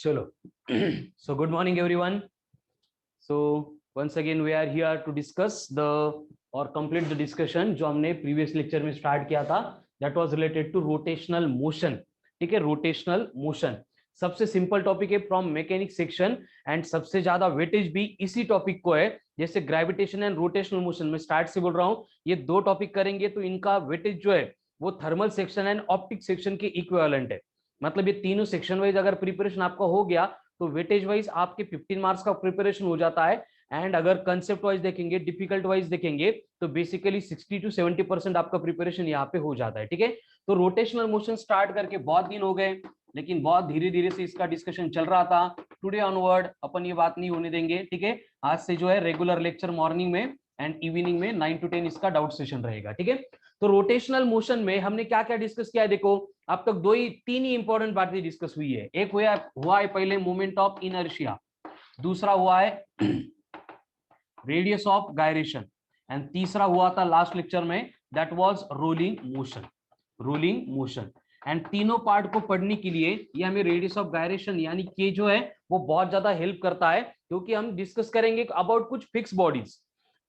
Chalo. So good morning, everyone. So once again we are here to discuss the or complete the discussion जो हमने previous lecture में start किया था. That was related to rotational motion. ठीक है, rotational motion. सबसे simple topic है from mechanics section and सबसे ज्यादा वेटेज भी इसी टॉपिक को है. जैसे ग्रेविटेशन एंड रोटेशनल मोशन में स्टार्ट से बोल रहा हूं, ये दो टॉपिक करेंगे तो इनका वेटेज जो है वो thermal section and optic section के इक्विवेलेंट है. मतलब ये तीनों सेक्शन वाइज अगर प्रिपरेशन आपका हो गया तो वेटेज वाइज आपके 15 मार्क्स का प्रिपरेशन हो जाता है. एंड अगर कंसेप्ट वाइज देखेंगे, डिफिकल्ट वाइज देखेंगे तो बेसिकली 60 to 70% आपका प्रिपरेशन यहाँ पे हो जाता है. ठीक है, तो रोटेशनल मोशन स्टार्ट करके बहुत दिन हो गए, लेकिन बहुत धीरे धीरे से इसका डिस्कशन चल रहा था. टुडे ऑनवर्ड अपन ये बात नहीं होने देंगे. ठीक है, आज से जो है रेगुलर लेक्चर मॉर्निंग में एंड इवनिंग में 9 to 10 इसका डाउट सेशन रहेगा. ठीक है, तो रोटेशनल मोशन में हमने क्या क्या डिस्कस किया है. देखो अब तक तीन ही इंपॉर्टेंट बातें डिस्कस हुई है. एक हुआ है पहले मोमेंट ऑफ इनर्शिया, दूसरा हुआ है रेडियस ऑफ गायरेशन एंड तीसरा हुआ था लास्ट लेक्चर में that was rolling motion. Rolling motion and तीनों पार्ट को पढ़ने के लिए ये हमें रेडियस ऑफ गायरेशन यानी के जो है वो बहुत ज्यादा हेल्प करता है, क्योंकि हम डिस्कस करेंगे अबाउट कुछ फिक्स बॉडीज.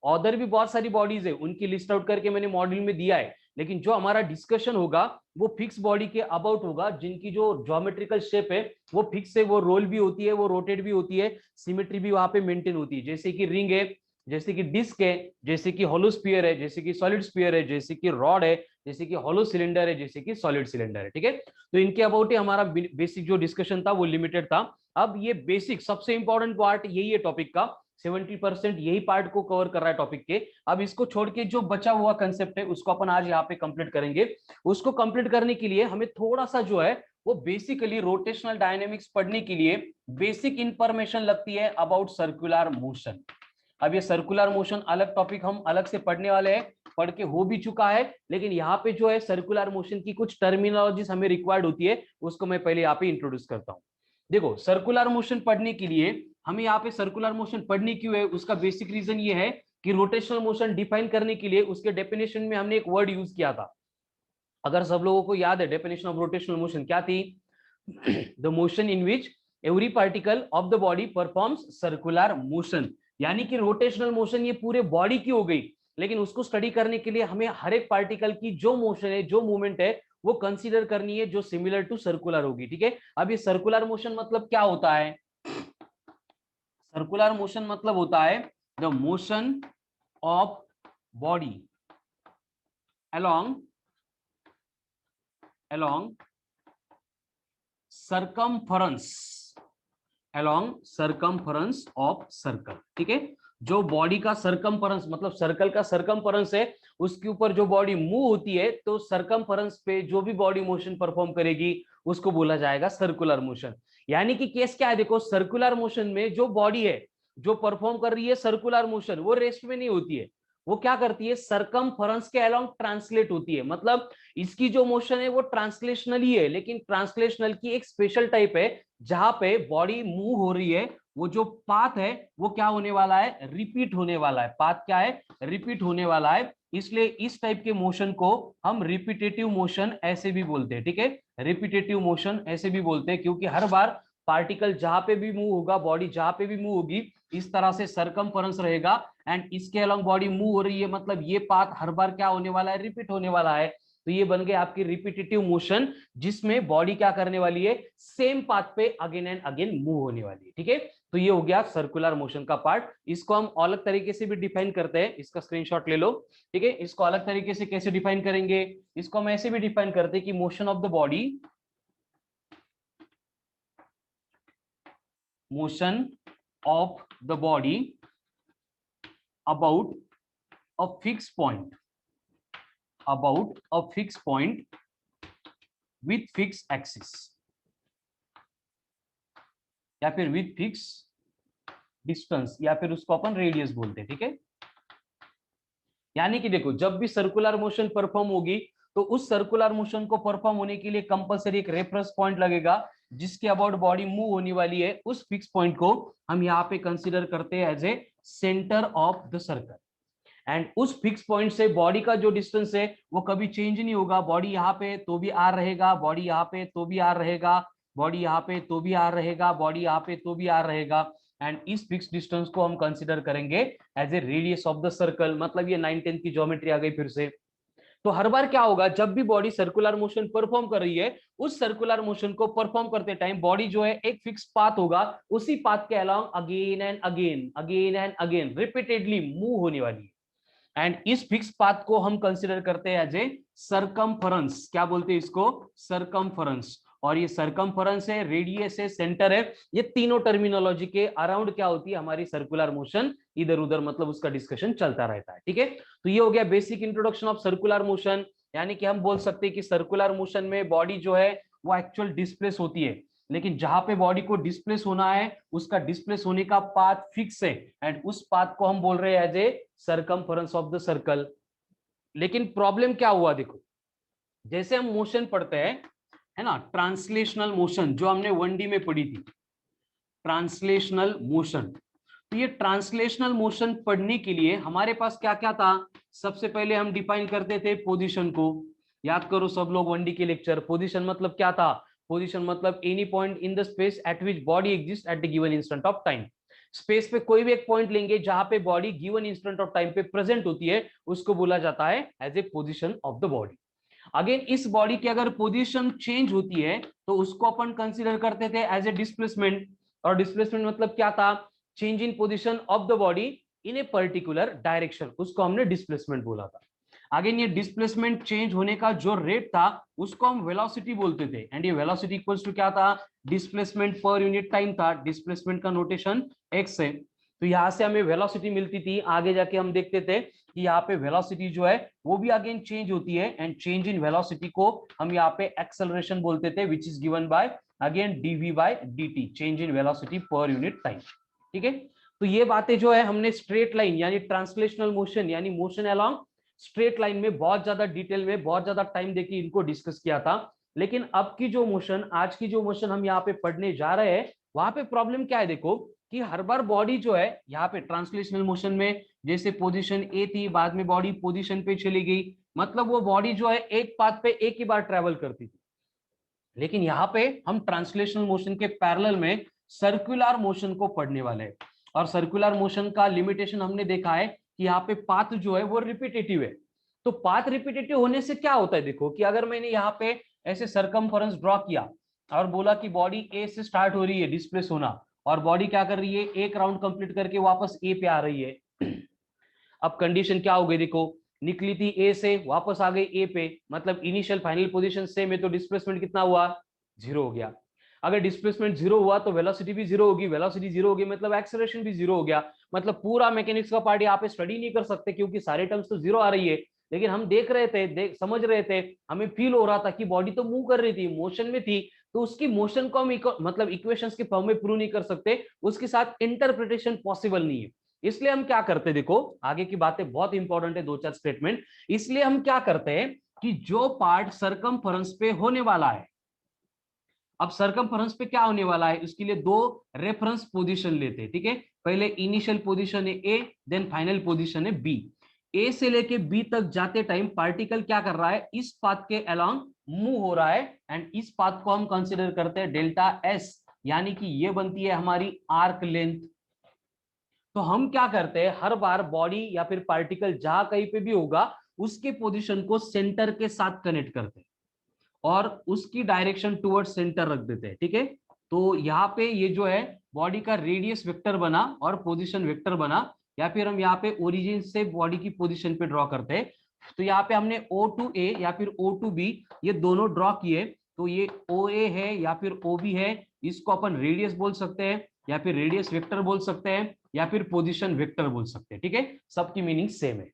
अदर भी बहुत सारी बॉडीज है, उनकी लिस्ट आउट करके मैंने मॉड्यूल में दिया है, लेकिन जो हमारा डिस्कशन होगा वो फिक्स बॉडी के अबाउट होगा, जिनकी जो ज्योमेट्रिकल शेप है वो फिक्स है, वो रोल भी होती है, वो रोटेट भी होती है, सिमेट्री भी वहां पे मेंटेन होती है. जैसे कि रिंग है, जैसे कि डिस्क है, जैसे कि हॉलो स्फीयर है, जैसे कि सॉलिड स्फीयर है, जैसे कि रॉड है, जैसे कि हॉलो सिलेंडर है, जैसे कि सॉलिड सिलेंडर है. ठीक है, तो इनके अबाउट ही हमारा बेसिक जो डिस्कशन था वो लिमिटेड था. अब ये बेसिक सबसे इंपॉर्टेंट पार्ट यही है टॉपिक का, 70% यही पार्ट को कवर कर रहा है टॉपिक के. अब इसको छोड़ के जो बचा हुआ कंसेप्ट है उसको अपन आज यहाँ पे कंप्लीट करेंगे. उसको कंप्लीट करने के लिए हमें थोड़ा सा जो है वो बेसिकली रोटेशनल डायनेमिक्स पढ़ने के लिए बेसिक इंफॉर्मेशन लगती है अबाउट सर्कुलर मोशन. अब ये सर्कुलर मोशन अलग टॉपिक हम अलग से पढ़ने वाले हैं, पढ़ के हो भी चुका है, लेकिन यहाँ पे जो है सर्कुलर मोशन की कुछ टर्मिनोलॉजीज हमें रिक्वायर्ड होती है, उसको मैं पहले यहाँ पे इंट्रोड्यूस करता हूँ. देखो सर्कुलर मोशन पढ़ने के लिए हमें यहाँ पे सर्कुलर मोशन पढ़नी क्यों है, उसका बेसिक रीजन ये है कि रोटेशनल मोशन डिफाइन करने के लिए उसके डेफिनेशन में हमने एक वर्ड यूज किया था. अगर सब लोगों को याद है डेफिनेशन ऑफ रोटेशनल मोशन क्या थी? The motion in which every particle of the body performs circular motion. यानी कि रोटेशनल मोशन ये पूरे बॉडी की हो गई, लेकिन उसको स्टडी करने के लिए हमें हर एक पार्टिकल की जो मोशन है, जो मूवमेंट है वो कंसीडर करनी है जो सिमिलर टू सर्कुलर होगी. ठीक है, अब ये सर्कुलर मोशन मतलब क्या होता है? सर्कुलर मोशन मतलब होता है the motion of body along circumference of circle. ठीक है, जो बॉडी का सरकमफरेंस मतलब सर्कल का सरकमफरेंस है उसके ऊपर जो बॉडी मूव होती है, तो सरकमफरेंस पे जो भी बॉडी मोशन परफॉर्म करेगी उसको बोला जाएगा सर्कुलर मोशन. यानी कि केस क्या है, देखो सर्कुलर मोशन में जो बॉडी है जो परफॉर्म कर रही है सर्कुलर मोशन, वो रेस्ट में नहीं होती है, वो क्या करती है सरकमफरेंस के अलोंग ट्रांसलेट होती है. मतलब इसकी जो मोशन है वो ट्रांसलेशनल ही है, लेकिन ट्रांसलेशनल की एक स्पेशल टाइप है जहां पे बॉडी मूव हो रही है, वो जो पाथ है वो क्या होने वाला है? रिपीट होने वाला है. पाथ क्या है? रिपीट होने वाला है. इसलिए इस टाइप के मोशन को हम रिपीटेटिव मोशन ऐसे भी बोलते हैं. ठीक है, रिपीटेटिव मोशन ऐसे भी बोलते हैं, क्योंकि हर बार पार्टिकल जहां पे भी मूव होगा, बॉडी जहां पे भी मूव होगी, इस तरह से सरकमफरेंस रहेगा एंड इसके अलोंग बॉडी मूव हो रही है, मतलब ये पाथ हर बार क्या होने वाला है? रिपीट होने वाला है. तो ये बन गए आपकी रिपीटेटिव मोशन, जिसमें बॉडी क्या करने वाली है? सेम पाथ पे अगेन एंड अगेन मूव होने वाली है. ठीक है, तो ये हो गया सर्कुलर मोशन का पार्ट. इसको हम अलग तरीके से भी डिफाइन करते हैं, इसका स्क्रीनशॉट ले लो. ठीक है, इसको अलग तरीके से कैसे डिफाइन करेंगे? इसको हम ऐसे भी डिफाइन करते हैं कि motion of the body, motion of the body about a fixed point with fixed axis या फिर with fixed distance या फिर उसको अपन रेडियस बोलते हैं. ठीक है, यानी कि देखो जब भी सर्कुलर मोशन परफॉर्म होगी तो उस सर्कुलर मोशन को परफॉर्म होने के लिए कंपलसरी एक रेफरेंस पॉइंट लगेगा जिसके अबाउट बॉडी मूव होने वाली है. उस फिक्स पॉइंट को हम यहाँ पे कंसीडर करते हैं as a centre of the circle. And उस फिक्स पॉइंट से बॉडी का जो डिस्टेंस है वो कभी चेंज नहीं होगा. बॉडी यहाँ पे तो भी आर रहेगा, बॉडी यहाँ पे तो भी आर रहेगा, बॉडी यहाँ पे तो भी आर रहेगा, बॉडी यहाँ पे तो भी आर रहेगा, एंड इस फिक्स डिस्टेंस को हम कंसिडर करेंगे as a radius of the circle. मतलब ये 9/10 की ज्योमेट्री आ गई फिर से। तो हर बार क्या होगा, जब भी बॉडी सर्कुलर मोशन परफॉर्म कर रही है, उस सर्कुलर मोशन को परफॉर्म करते टाइम बॉडी जो है एक फिक्स पाथ होगा, उसी पाथ के along again and again, again and again repeatedly move होने वाली है। एंड इस फिक्स पाथ को हम कंसिडर करते हैं एज ए सरकमफरेंस। क्या बोलते हैं इसको? सरकमफरेंस। और ये सरकमफरेंस है, रेडियस है, सेंटर है, ये तीनों टर्मिनोलॉजी के अराउंड क्या होती है हमारी सर्कुलर मोशन, इधर उधर मतलब उसका डिस्कशन चलता रहता है। ठीक है, तो ये हो गया basic introduction of circular motion. यानी कि हम बोल सकते हैं कि सर्कुलर मोशन में बॉडी जो है वो एक्चुअल डिस्प्लेस होती है, लेकिन जहां पे बॉडी को डिस्प्लेस होना है उसका डिस्प्लेस होने का पाथ फिक्स है, एंड उस पाथ को हम बोल रहे हैं as a circumference of the circle. लेकिन प्रॉब्लम क्या हुआ, देखो जैसे हम मोशन पढ़ते हैं, है ना, ट्रांसलेशनल मोशन जो हमने 1D में पढ़ी थी, ट्रांसलेशनल मोशन। तो ये ट्रांसलेशनल मोशन पढ़ने के लिए हमारे पास क्या क्या था? सबसे पहले हम डिफाइन करते थे पोजीशन को। याद करो सब लोग 1D के लेक्चर। पोजीशन मतलब क्या था? पोजीशन मतलब any point in the space at which body exist at the given instant of time. Space पे कोई भी एक पॉइंट लेंगे जहां पे body given instant of time पे प्रेजेंट होती है, उसको बोला जाता है as a position of the body. Again इस बॉडी की अगर पोजीशन चेंज होती है तो उसको अपन कंसीडर करते थे एज ए डिस्प्लेसमेंट। और डिस्प्लेसमेंट मतलब क्या था? Change in position of the body in a particular direction, उसको हमने डिस्प्लेसमेंट बोला था। अगेन ये डिस्प्लेसमेंट चेंज होने का जो रेट था उसको हम वेलोसिटी बोलते थे, एंड ये वेलोसिटी इक्वल्स टू क्या था? डिस्प्लेसमेंट पर यूनिट टाइम था। डिस्प्लेसमेंट का नोटेशन एक्स है। तो यहां से हमें वेलोसिटी मिलती थी। आगे जाके हम देखते थे कि यहाँ पे वेलोसिटी जो है वो भी अगेन चेंज होती है, एंड चेंज इन वेलोसिटी को हम यहाँ पे एक्सेलरेशन बोलते थे, which is given bye again dv/dt, change in velocity per unit time. ठीक है, तो ये बातें जो है हमने स्ट्रेट लाइन यानी ट्रांसलेशनल मोशन यानी मोशन अलोंग स्ट्रेट लाइन में बहुत ज्यादा डिटेल में बहुत ज्यादा टाइम देके इनको डिस्कस किया था। लेकिन अब की जो मोशन, आज की जो मोशन हम यहाँ पे पढ़ने जा रहे हैं, वहां पे प्रॉब्लम क्या है देखो, कि हर बार बॉडी जो है यहाँ पे ट्रांसलेशनल मोशन में जैसे पोजीशन ए थी, बाद में बॉडी पोजीशन पे चली गई, मतलब वो बॉडी जो है एक पाथ पे एक ही बार ट्रेवल करती थी। लेकिन यहाँ पे हम ट्रांसलेशनल मोशन के पैरेलल में सर्कुलर मोशन को पढ़ने वाले हैं। और सर्कुलर मोशन का लिमिटेशन हमने देखा है कि यहाँ पे पाथ जो है वो रिपीटेटिव है। तो पाथ रिपीटेटिव होने से क्या होता है, देखो कि अगर मैंने यहाँ पे ऐसे सरकमफरेंस ड्रॉ किया और बोला कि बॉडी ए से स्टार्ट हो रही है डिस्प्लेस होना, और बॉडी क्या कर रही है, एक राउंड कंप्लीट करके वापस ए पे आ रही है। अब कंडीशन क्या हो गई, देखो निकली थी ए से, वापस आ गई ए पे, मतलब इनिशियल फाइनल पोजीशन सेम है, तो डिस्प्लेसमेंट कितना हुआ? 0 हो गया। अगर डिस्प्लेसमेंट 0 हुआ तो वेलोसिटी भी 0 होगी, वेलोसिटी 0 होगी मतलब एक्सेलरेशन भी 0 हो गया। मतलब पूरा मैकेनिक्स का पार्ट यहाँ पे स्टडी नहीं कर सकते क्योंकि सारे टर्म्स तो 0 आ रही है। लेकिन हम देख रहे थे, समझ रहे थे, हमें फील हो रहा था कि बॉडी तो मूव कर रही थी, मोशन में थी, तो उसकी मोशन को हम मतलब इक्वेशंस के फॉर्म में प्रूव नहीं कर सकते, उसके साथ इंटरप्रिटेशन पॉसिबल नहीं है। इसलिए हम क्या करते, देखो आगे की बातें बहुत इंपॉर्टेंट है, 2-4 स्टेटमेंट। इसलिए हम क्या करते हैं कि जो पार्ट सरकमफरेंस पे होने वाला है, अब सरकमफरेंस पे क्या होने वाला है, उसके लिए 2 रेफरेंस पोजीशन लेते हैं। ठीक है, पहले इनिशियल पोजीशन है ए, देन फाइनल पोजीशन है बी। ए से लेके बी तक जाते टाइम पार्टिकल क्या कर रहा है, इस पाथ के अलोंग मूव हो रहा है, एंड इस पाथ को हम कंसीडर करते हैं डेल्टा एस, यानी कि ये बनती है हमारी आर्क लेंथ। तो हम क्या करते हैं, हर बार बॉडी या फिर पार्टिकल जहां कहीं पे भी होगा उसके पोजीशन को सेंटर के साथ कनेक्ट करते हैं और उसकी डायरेक्शन टुवर्ड सेंटर रख देते हैं। ठीक है, तो यहाँ पे ये जो है बॉडी का रेडियस वेक्टर बना और पोजीशन वेक्टर बना, या फिर हम यहाँ पे ओरिजिन से बॉडी की पोजीशन पे ड्रॉ करते हैं। तो यहाँ पे हमने O to A या फिर O to B ये दोनों ड्रॉ किए, तो ये OA है या फिर OB है, इसको अपन रेडियस बोल सकते हैं या फिर रेडियस वेक्टर बोल सकते हैं या फिर पोजीशन वेक्टर बोल सकते हैं। ठीक है, सबकी मीनिंग सेम है,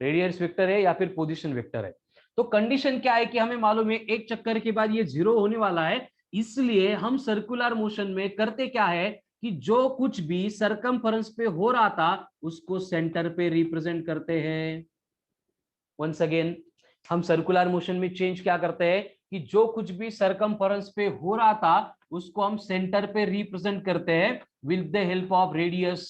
रेडियस वेक्टर है या फिर पोजीशन वेक्टर है। तो कंडीशन क्या है कि हमें मालूम है एक चक्कर के बाद ये 0 होने वाला है, इसलिए हम सर्कुलर मोशन में करते क्या है कि जो कुछ भी सरकमफरेंस पे हो रहा था उसको सेंटर पे रिप्रेजेंट करते हैं। वंस अगेन, हम सर्कुलर मोशन में चेंज क्या करते हैं कि जो कुछ भी सरकमफरेंस पे हो रहा था उसको हम सेंटर पे रिप्रेजेंट करते हैं with the help of radius.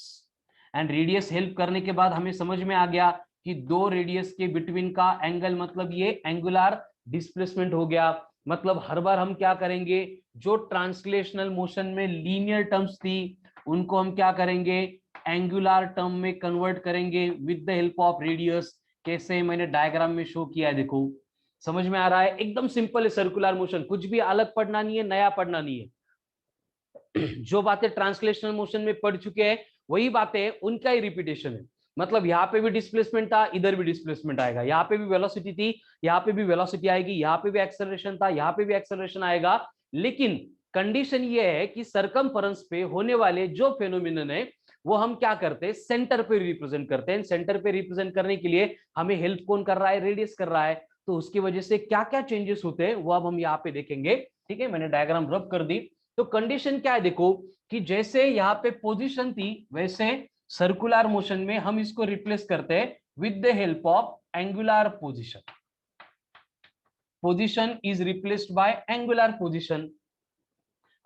And radius help करने के बाद हमें समझ में आ गया कि 2 रेडियस के बिटवीन का एंगल मतलब ये एंगुलर डिस्प्लेसमेंट हो गया। मतलब हर बार हम क्या करेंगे, जो ट्रांसलेशनल मोशन में लीनियर टर्म्स थी उनको हम क्या करेंगे, एंगुलर टर्म में कन्वर्ट करेंगे with the help of radius. कैसे, मैंने डायग्राम में शो किया है, देखो समझ में आ रहा है, एकदम सिंपल है सर्कुलर मोशन, कुछ भी अलग पढ़ना नहीं है, नया पढ़ना नहीं है। जो बातें ट्रांसलेशनल मोशन में पढ़ चुके हैं वही बातें उनका ही रिपीटेशन है। मतलब यहाँ पे भी डिस्प्लेसमेंट था, इधर भी डिस्प्लेसमेंट आएगा, यहाँ पे भी वेलोसिटी थी, यहाँ पे भी वेलोसिटी आएगी, यहाँ पे भी एक्सेलरेशन था, यहाँ पे भी एक्सेलरेशन आएगा। लेकिन कंडीशन ये है कि सरकमफेरेंस पे होने वाले जो फेनोमेनन है वो हम क्या करते हैं, सेंटर पे रिप्रेजेंट करते हैं। सेंटर पे रिप्रेजेंट करने के लिए हमें हेल्प कौन कर रहा है, रेडियस कर रहा है। तो उसकी वजह से क्या क्या चेंजेस होते हैं वो अब हम यहाँ पे देखेंगे। ठीक है, मैंने डायग्राम रब कर दी। तो कंडीशन क्या है, देखो कि जैसे यहाँ पे पोजीशन थी वैसे सर्कुलर मोशन में हम इसको रिप्लेस करते हैं with the help of angular position. Position is replaced by angular position.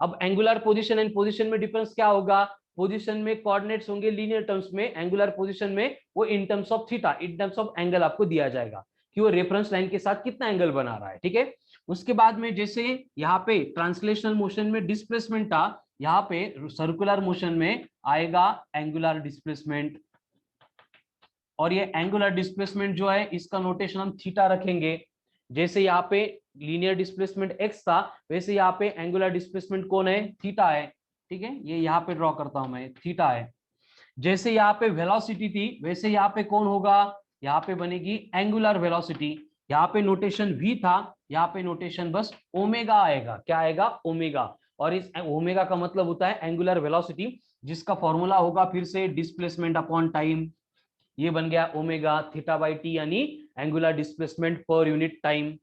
अब एंगुलर पोजीशन एंड पोजीशन में डिफरेंस क्या होगा, पोजीशन में कोऑर्डिनेट्स होंगे लीनियर टर्म्स में, एंगुलर पोजीशन में वो इन terms of theta, in terms of angle आपको दिया जाएगा कि वो रेफरेंस लाइन के साथ कितना एंगल बना रहा है। ठीक है, उसके बाद में जैसे यहाँ पे ट्रांसलेशनल मोशन में डिस्प्लेसमेंट था, यहाँ पे सर्कुलर मोशन में आएगा एंगुलर डिस्प्लेसमेंट। और ये एंगुलर डिस्प्लेसमेंट जो है इसका नोटेशन हम थीटा रखेंगे। जैसे यहाँ पे लीनियर डिस्प्लेसमेंट एक्स था वैसे यहाँ पे एंगुलर डिस्प्लेसमेंट कौन है, थीटा है। ठीक है, ये यहाँ पे ड्रॉ करता हूं मैं, थीटा है। जैसे यहाँ पे वेलोसिटी थी वैसे यहाँ पे कौन होगा, यहाँ पे बनेगी एंगुलर वेलोसिटी। यहाँ पे नोटेशन v था, यहाँ पे नोटेशन बस ओमेगा आएगा। क्या आएगा, ओमेगा। और इस ओमेगा का मतलब होता है एंगुलर वेलोसिटी, जिसका फॉर्मूला होगा फिर से डिस्प्लेसमेंट अपॉन टाइम। ये बन गया ओमेगा थीटा बाई टी, यानी angular displacement per unit time.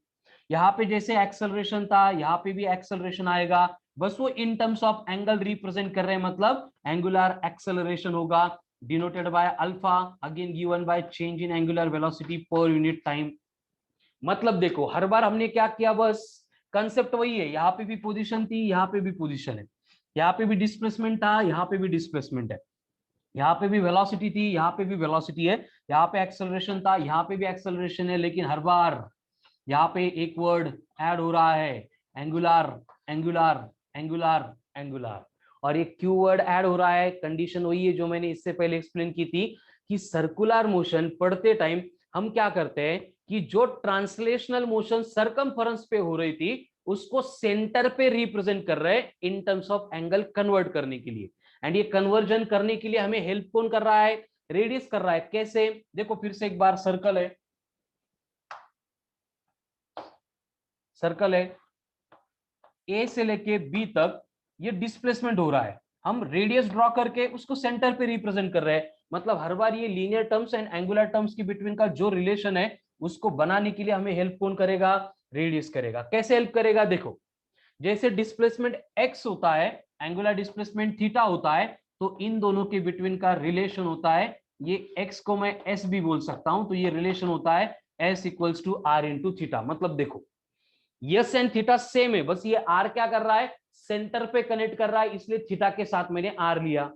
यहाँ पे जैसे एक्सेलरेशन था यहाँ पे भी एक्सेलरेशन आएगा, बस वो इन टर्म्स ऑफ एंगल रिप्रेजेंट कर रहे हैं, मतलब एंगुलर एक्सेलरेशन होगा denoted by alpha, again given by change in angular velocity per unit time. मतलब देखो हर बार हमने क्या किया, बस कंसेप्ट वही है, यहाँ पे भी पोजीशन थी यहाँ पे भी पोजीशन है, यहाँ पे भी डिस्प्लेसमेंट था यहाँ पे भी डिस्प्लेसमेंट है, यहाँ पे भी वेलोसिटी थी यहाँ पे भी वेलोसिटी है, यहाँ पे एक्सेलरेशन था यहाँ पे भी एक्सेलरेशन है। लेकिन हर बार यहाँ पे एक वर्ड ऐड हो रहा है, एंगुलर एंगुलर एंगुलर एंगुलर। और एक क्यू वर्ड ऐड हो रहा है। कंडीशन वही है जो मैंने इससे पहले एक्सप्लेन की थी कि सर्कुलर मोशन पढ़ते टाइम हम क्या करते हैं कि जो ट्रांसलेशनल मोशन सरकमफेरेंस पे हो रही थी उसको सेंटर पे रिप्रेजेंट कर रहे हैं इन टर्म्स ऑफ एंगल कन्वर्ट करने के लिए। एंड ये कन्वर्जन करने के लिए हमें हेल्प कौन कर रहा है, रेडियस कर रहा है। कैसे, देखो फिर से एक बार, सर्कल है, सर्कल है, ए से लेके बी तक ये डिस्प्लेसमेंट हो रहा है, हम रेडियस ड्रॉ करके उसको सेंटर पे रिप्रेजेंट कर रहे हैं। मतलब हर बार ये linear terms and angular terms की बिटवीन का जो रिलेशन है उसको बनाने के लिए हमें हेल्प कौन करेगा, रेडियस करेगा। कैसे हेल्प करेगा, देखो जैसे डिस्प्लेसमेंट एक्स होता है, एंगुलर डिस्प्लेसमेंट थीटा होता है, तो इन दोनों के बिटवीन का रिलेशन होता है, ये एक्स को मैं एस भी बोल सकता हूं, तो ये रिलेशन होता है S equals to R into theta. मतलब देखो यस एंड थीटा सेम है, बस ये आर क्या कर रहा है, सेंटर पे कनेक्ट कर रहा है, इसलिए थीटा के साथ मैंने आर लिया।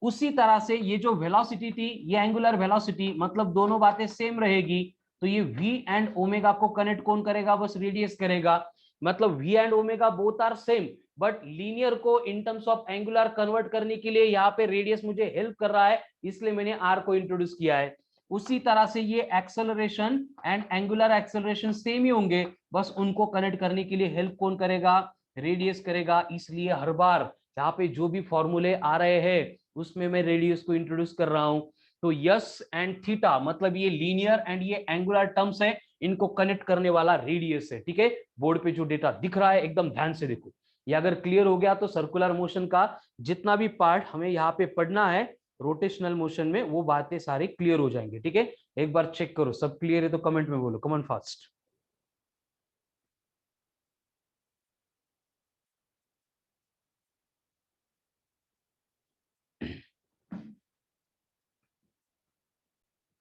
उसी तरह से ये जो वेलोसिटी थी ये एंगुलर वेलोसिटी, मतलब दोनों बातें सेम रहेगी, तो ये v एंड ओमेगा को कनेक्ट कौन करेगा, बस रेडियस करेगा। मतलब v and omega both are same, but linear को in terms of angular convert करने के लिए यहाँ पे रेडियस मुझे हेल्प कर रहा है, इसलिए मैंने r को इंट्रोड्यूस किया है। उसी तरह से ये acceleration and angular acceleration same ही होंगे, बस उनको कनेक्ट करने के लिए हेल्प कौन करेगा, रेडियस करेगा। इसलिए हर बार यहाँ पे जो भी फॉर्मूले आ रहे हैं उसमें मैं रेडियस को इंट्रोड्यूस कर रहा हूं। तो यस एंड थीटा मतलब ये लीनियर एंड ये एंगुलर टर्म्स है, इनको कनेक्ट करने वाला रेडियस है। ठीक है, बोर्ड पे जो डेटा दिख रहा है एकदम ध्यान से देखो, ये अगर क्लियर हो गया तो सर्कुलर मोशन का जितना भी पार्ट हमें यहाँ पे पढ़ना है रोटेशनल मोशन में वो बातें सारी क्लियर हो जाएंगे। ठीक है, एक बार चेक करो, सब क्लियर है तो कमेंट में बोलो, कमेंट फास्ट।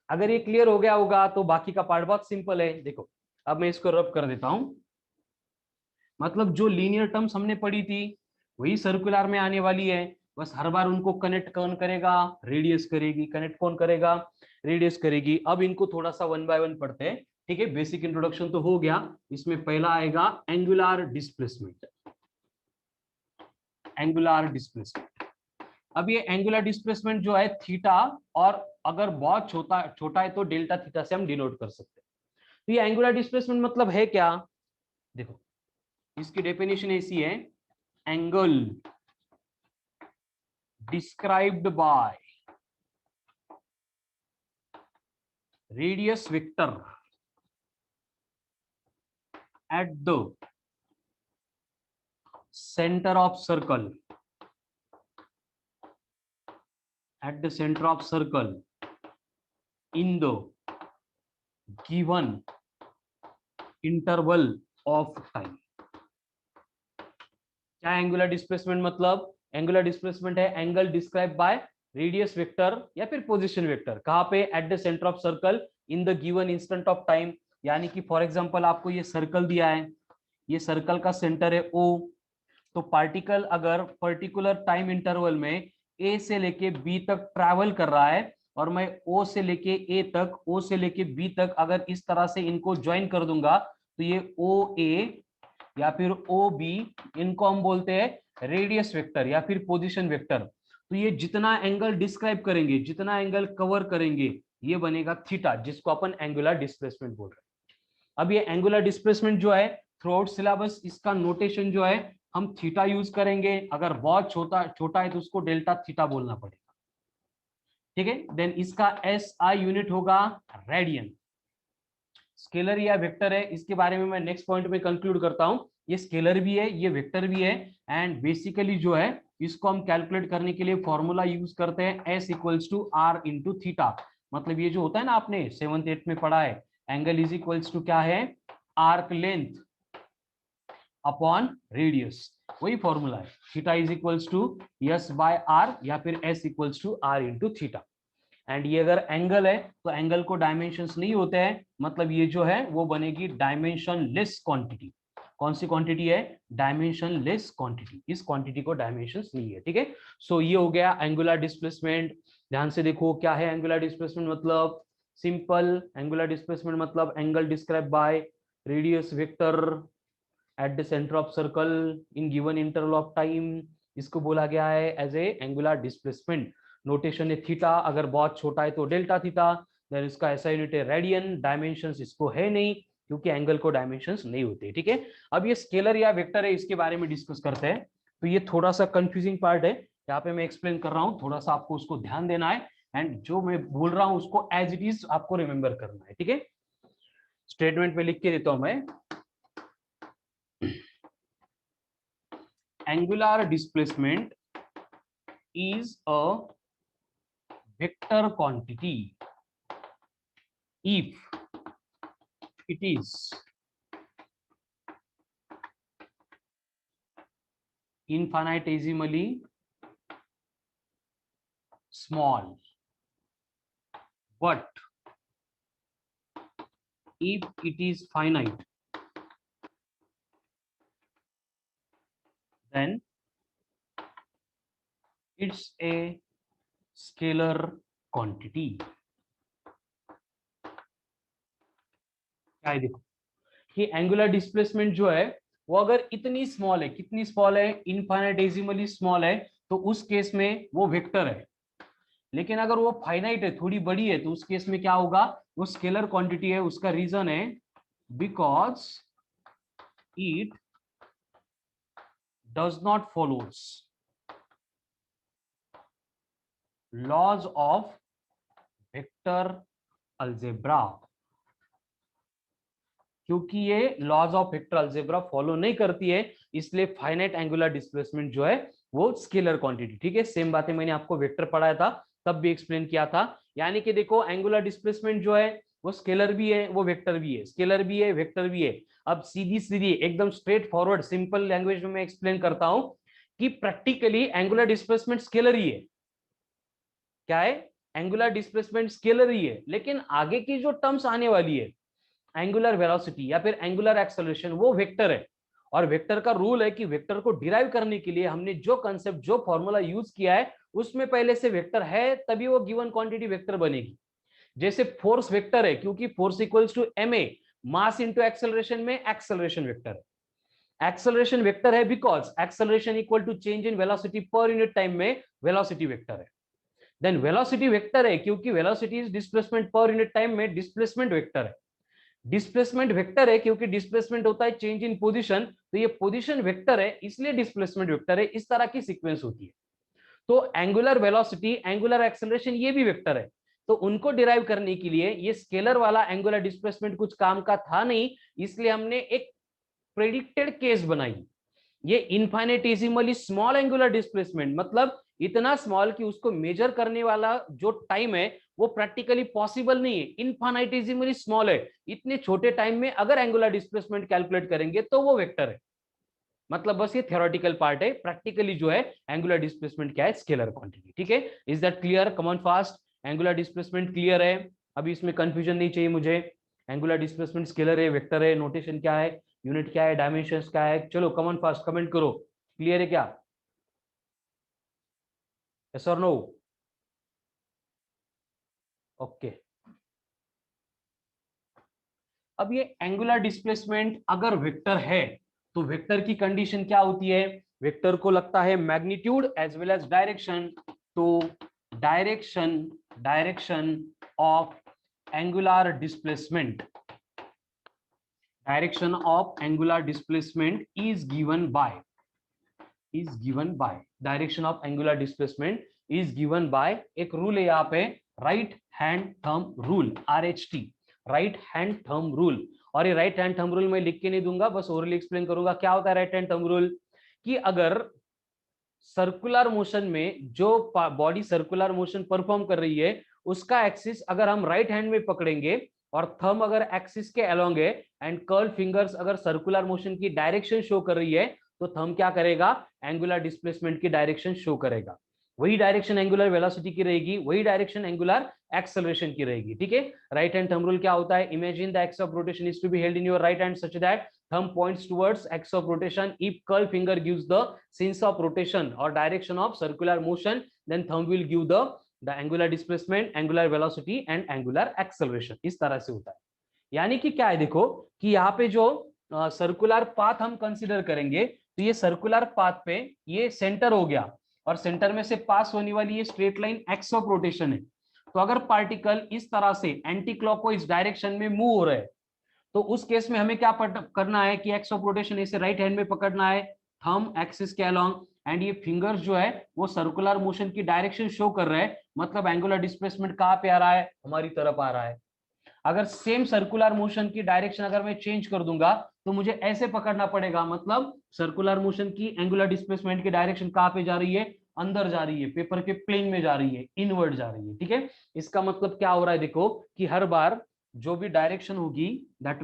अगर ये क्लियर हो गया होगा तो बाकी का पार्ट बहुत सिंपल है। देखो अब मैं इसको रब कर देता हूं। मतलब जो लीनियर टर्म्स हमने पढ़ी थी वही सर्कुलर में आने वाली है, बस हर बार उनको कनेक्ट कौन करेगा, रेडियस करेगी। कनेक्ट कौन करेगा, रेडियस करेगी। अब इनको थोड़ा सा वन बाय वन पढ़ते हैं ठीक है, बेसिक इंट्रोडक्शन तो हो गया। इसमें पहला आएगा एंगुलर डिस्प्लेसमेंट। एंगुलर डिस्प्लेसमेंट, अब ये एंगुलर डिस्प्लेसमेंट जो है थीटा, और अगर बहुत छोटा छोटा है तो डेल्टा थीटा से हम डिनोट कर सकते हैं। तो ये एंगुलर डिस्प्लेसमेंट मतलब है क्या, देखो इसकी डेफिनेशन ऐसी है, angle described bye radius vector at the center of circle, at the center of circle in the given interval of time। क्या एंगुलर डिस्प्लेसमेंट मतलब, एंगुलर डिस्प्लेसमेंट है angle describe by radius vector या फिर position vector, कहां पे, eight the centre of circle in the given instant of time. यानी कि for example आपको ये सर्कल दिया है, ये सर्कल का सेंटर है O, तो पार्टिकल अगर पर्टिकुलर टाइम इंटरवल में ए से लेके बी तक ट्रैवल कर रहा है, और मैं ओ से लेके ए तक, ओ से लेके बी तक अगर इस तरह से इनको ज्वाइन कर दूंगा, तो ये ओ ए या फिर ओ बी, इनको हम बोलते हैं रेडियस वेक्टर या फिर पोजीशन वेक्टर। तो ये जितना एंगल डिस्क्राइब करेंगे, जितना एंगल कवर करेंगे, ये बनेगा थीटा, जिसको अपन एंगुलर डिस्प्लेसमेंट बोल रहे हैं। अब ये एंगुलर डिस्प्लेसमेंट जो है थ्रू आउट सिलेबस, इसका नोटेशन जो है हम थीटा यूज करेंगे, अगर बहुत छोटा छोटा है तो उसको डेल्टा थीटा बोलना पड़ेगा। ठीक है, देन इसका एसआई यूनिट होगा रेडियन। स्केलर या वेक्टर है, इसके बारे में मैं नेक्स्ट पॉइंट में कंक्लूड करता हूं। ये स्केलर भी है, ये वेक्टर भी है, एंड बेसिकली जो है इसको हम कैलकुलेट करने के लिए फॉर्मूला यूज करते हैं S equals to R into theta. मतलब ये जो होता है ना, आपने 7th 8th में पढ़ा है, एंगल इज इक्वल्स टू क्या है, आर्क लेंथ अपॉन रेडियस, वही फॉर्मूला है। Theta is equals to S by R या फिर S equals to R into theta. And ये अगर एंगल है तो एंगल को डायमेंशंस नहीं होते हैं, मतलब ये जो है वो बनेगी डायमेंशन लेस क्वांटिटी। कौन सी क्वांटिटी है, डायमेंशन लेस क्वांटिटी, इस क्वांटिटी को डायमेंशंस नहीं है। ठीक है, सो ये हो गया एंगुलर डिस्प्लेसमेंट। ध्यान से देखो क्या है एंगुलर डिस्प्लेसमेंट मतलब, सिंपल, एंगुलर डिस्प्लेसमेंट मतलब angle describe by radius vector at the centre of circle in given interval of time, इसको बोला गया है as a angular displacement. Notation है थीटा, अगर बहुत छोटा है तो डेल्टा थीटा, देन इसका ऐसा यूनिट है रेडियन, डायमेंशंस इसको है नहीं क्योंकि एंगल को डायमेंशंस नहीं होते। ठीक है, अब ये स्केलर या वेक्टर है, इसके बारे में डिस्कस करते हैं। तो ये थोड़ा सा कंफ्यूजिंग पार्ट है, यहाँ पे मैं एक्सप्लेन कर रहा हूँ, थोड़ा सा आपको उसको ध्यान देना है, एंड जो मैं बोल रहा हूँ उसको एज इट इज आपको रिमेंबर करना है। ठीक है, स्टेटमेंट में लिख के देता हूं मैं, angular displacement is a vector quantity if it is infinitesimally small, but if it is finite, then it's a scalar quantity। क्या है, देखो कि एंगुलर डिस्प्लेसमेंट जो है वो अगर इतनी स्मॉल है, कितनी स्मॉल है, इनफाइनाइटेसिमली स्मॉल है, तो उस केस में वो वेक्टर है। लेकिन अगर वो फाइनाइट है, थोड़ी बड़ी है, तो उस केस में क्या होगा, वो स्केलर क्वांटिटी है। उसका रीजन है because it does not follows laws of vector algebra. क्योंकि ये laws of vector algebra follow नहीं करती है, इसलिए फाइनाइट एंगुलर डिस्प्लेसमेंट जो है वो स्केलर क्वांटिटी। ठीक है, सेम बातें मैंने आपको वेक्टर पढ़ाया था, तब भी एक्सप्लेन किया था। यानी कि देखो एंगुलर डिस्प्लेसमेंट जो है वो स्केलर भी है, वो वेक्टर भी है, स्केलर भी है, वेक्टर भी है। अब सीधी सीधी एकदम स्ट्रेट फॉरवर्ड सिंपल लैंग्वेज में मैं एक्सप्लेन करता हूं कि प्रैक्टिकली एंगुलर डिस्प्लेसमेंट स्केलर ही है। क्या है, एंगुलर डिस्प्लेसमेंट स्केलर ही है, लेकिन आगे की जो टर्म्स आने वाली है, एंगुलर वेलोसिटी या फिर एंगुलर एक्सेलरेशन, वो वेक्टर है। और वेक्टर का रूल है कि वेक्टर को डिराइव करने के लिए हमने जो कंसेप्ट, जो फॉर्मूला यूज किया है, उसमें पहले से वेक्टर है, तभी वो गिवन क्वांटिटी वेक्टर बनेगी। जैसे फोर्स वेक्टर है, क्योंकि force equals to ma, mass into acceleration में एक्सेलरेशन वेक्टर है। एक्सेलरेशन वेक्टर है because acceleration equal to change in velocity per unit time में वेलोसिटी वेक्टर है। देन वेलोसिटी वेक्टर है क्योंकि velocity is displacement per unit time में displacement vector है। Displacement vector है क्योंकि डिस्प्लेसमेंट होता है चेंज इन पोजीशन, तो ये पोजीशन वेक्टर है इसलिए डिस्प्लेसमेंट वेक्टर है। इस तरह की सीक्वेंस होती है। तो एंगुलर वेलोसिटी, एंगुलर एक्सेलरेशन ये भी वेक्टर है। तो उनको डिराइव करने के लिए ये स्केलर वाला एंगुलर डिस्प्लेसमेंट कुछ काम का था नहीं, इसलिए हमने एक प्रेडिक्टेड केस बनाई। ये इनफाइनेटेसिमली स्मॉल एंगुलर डिस्प्लेसमेंट, मतलब इतना स्मॉल कि उसको मेजर करने वाला जो टाइम है वो प्रैक्टिकली पॉसिबल नहीं है, इनफाइनेटेसिमली स्मॉल है। इतने छोटे टाइम में अगर एंगुलर डिस्प्लेसमेंट कैलकुलेट करेंगे तो वो वेक्टर है। मतलब बस ये थ्योरेटिकल पार्ट है, प्रैक्टिकली जो है एंगुलर डिस्प्लेसमेंट क्या है, स्केलर क्वांटिटी। ठीक है, is that clear? Come on fast. Angular displacement clear है? अभी इसमें कंफ्यूजन नहीं चाहिए मुझे। एंगुलर डिस्प्लेसमेंट स्केलर है, वेक्टर है, नोटेशन क्या है, यूनिट क्या है, डायमेंशंस क्या है? चलो कम ऑन फास्ट कमेंट करो, क्लियर है क्या? यस और नो? ओके। अब ये एंगुलर डिस्प्लेसमेंट अगर वेक्टर है तो वेक्टर की कंडीशन क्या होती है? वेक्टर को लगता है magnitude as well as direction. तो direction of angular displacement, direction of angular displacement is given by direction of angular displacement is given by एक रूल है यहाँ पे, right hand thumb rule, RHT, right hand thumb rule. और ये right hand thumb rule मैं लिख के नहीं दूंगा, बस ओरली एक्सप्लेन करूंगा। क्या होता है राइट हैंड थंब रूल? कि अगर सर्कुलर मोशन में जो बॉडी सर्कुलर मोशन परफॉर्म कर रही है उसका एक्सिस अगर हम राइट हैंड में पकड़ेंगे और थंब अगर एक्सिस के अलोंग है एंड कर्ल फिंगर्स अगर सर्कुलर मोशन की डायरेक्शन शो कर रही है तो थंब क्या करेगा? एंगुलर डिस्प्लेसमेंट की डायरेक्शन शो करेगा। वही डायरेक्शन एंगुलर वेलोसिटी की रहेगी, वही डायरेक्शन एंगुलर एक्सेलरेशन की रहेगी। ठीक है, राइट हैंड थंब रूल क्या होता है? Imagine the axis of rotation is to be held in your right hand such that thumb points towards x of rotation. If curl finger gives the sense of rotation or direction of circular motion, then thumb will give the angular displacement, angular velocity and angular acceleration. इस तरह से होता है। यानी कि क्या है, देखो कि यहाँ पे जो सर्कुलर पाथ हम कंसिडर करेंगे तो ये सर्कुलर पाथ पे ये सेंटर हो गया और सेंटर में से पास होने वाली ये straight line x of rotation है। तो अगर पार्टिकल इस तरह से एंटी क्लॉकवाइज डायरेक्शन में मूव हो रहा है तो उस केस में हमें क्या करना है कि एक्स ऑफ रोटेशन इसे राइट हैंड में पकड़ना है, थंब एक्सिस के अलोंग, एंड ये फिंगर्स जो है वो सर्कुलर मोशन की डायरेक्शन शो कर रहे हैं। मतलब एंगुलर डिस्प्लेसमेंट कहाँ पे आ रहा है? हमारी तरफ आ रहा है। अगर सेम सर्कुलर मोशन की डायरेक्शन अगर मैं चेंज कर दूंगा तो मुझे ऐसे पकड़ना पड़ेगा, मतलब सर्कुलर मोशन की एंगुलर डिस्प्लेसमेंट की डायरेक्शन कहाँ पे जा रही है? अंदर जा रही है, पेपर के प्लेन में जा रही है, इनवर्ड जा रही है। ठीक है, इसका मतलब क्या हो रहा है? देखो कि हर बार जो भी डायरेक्शन होगी that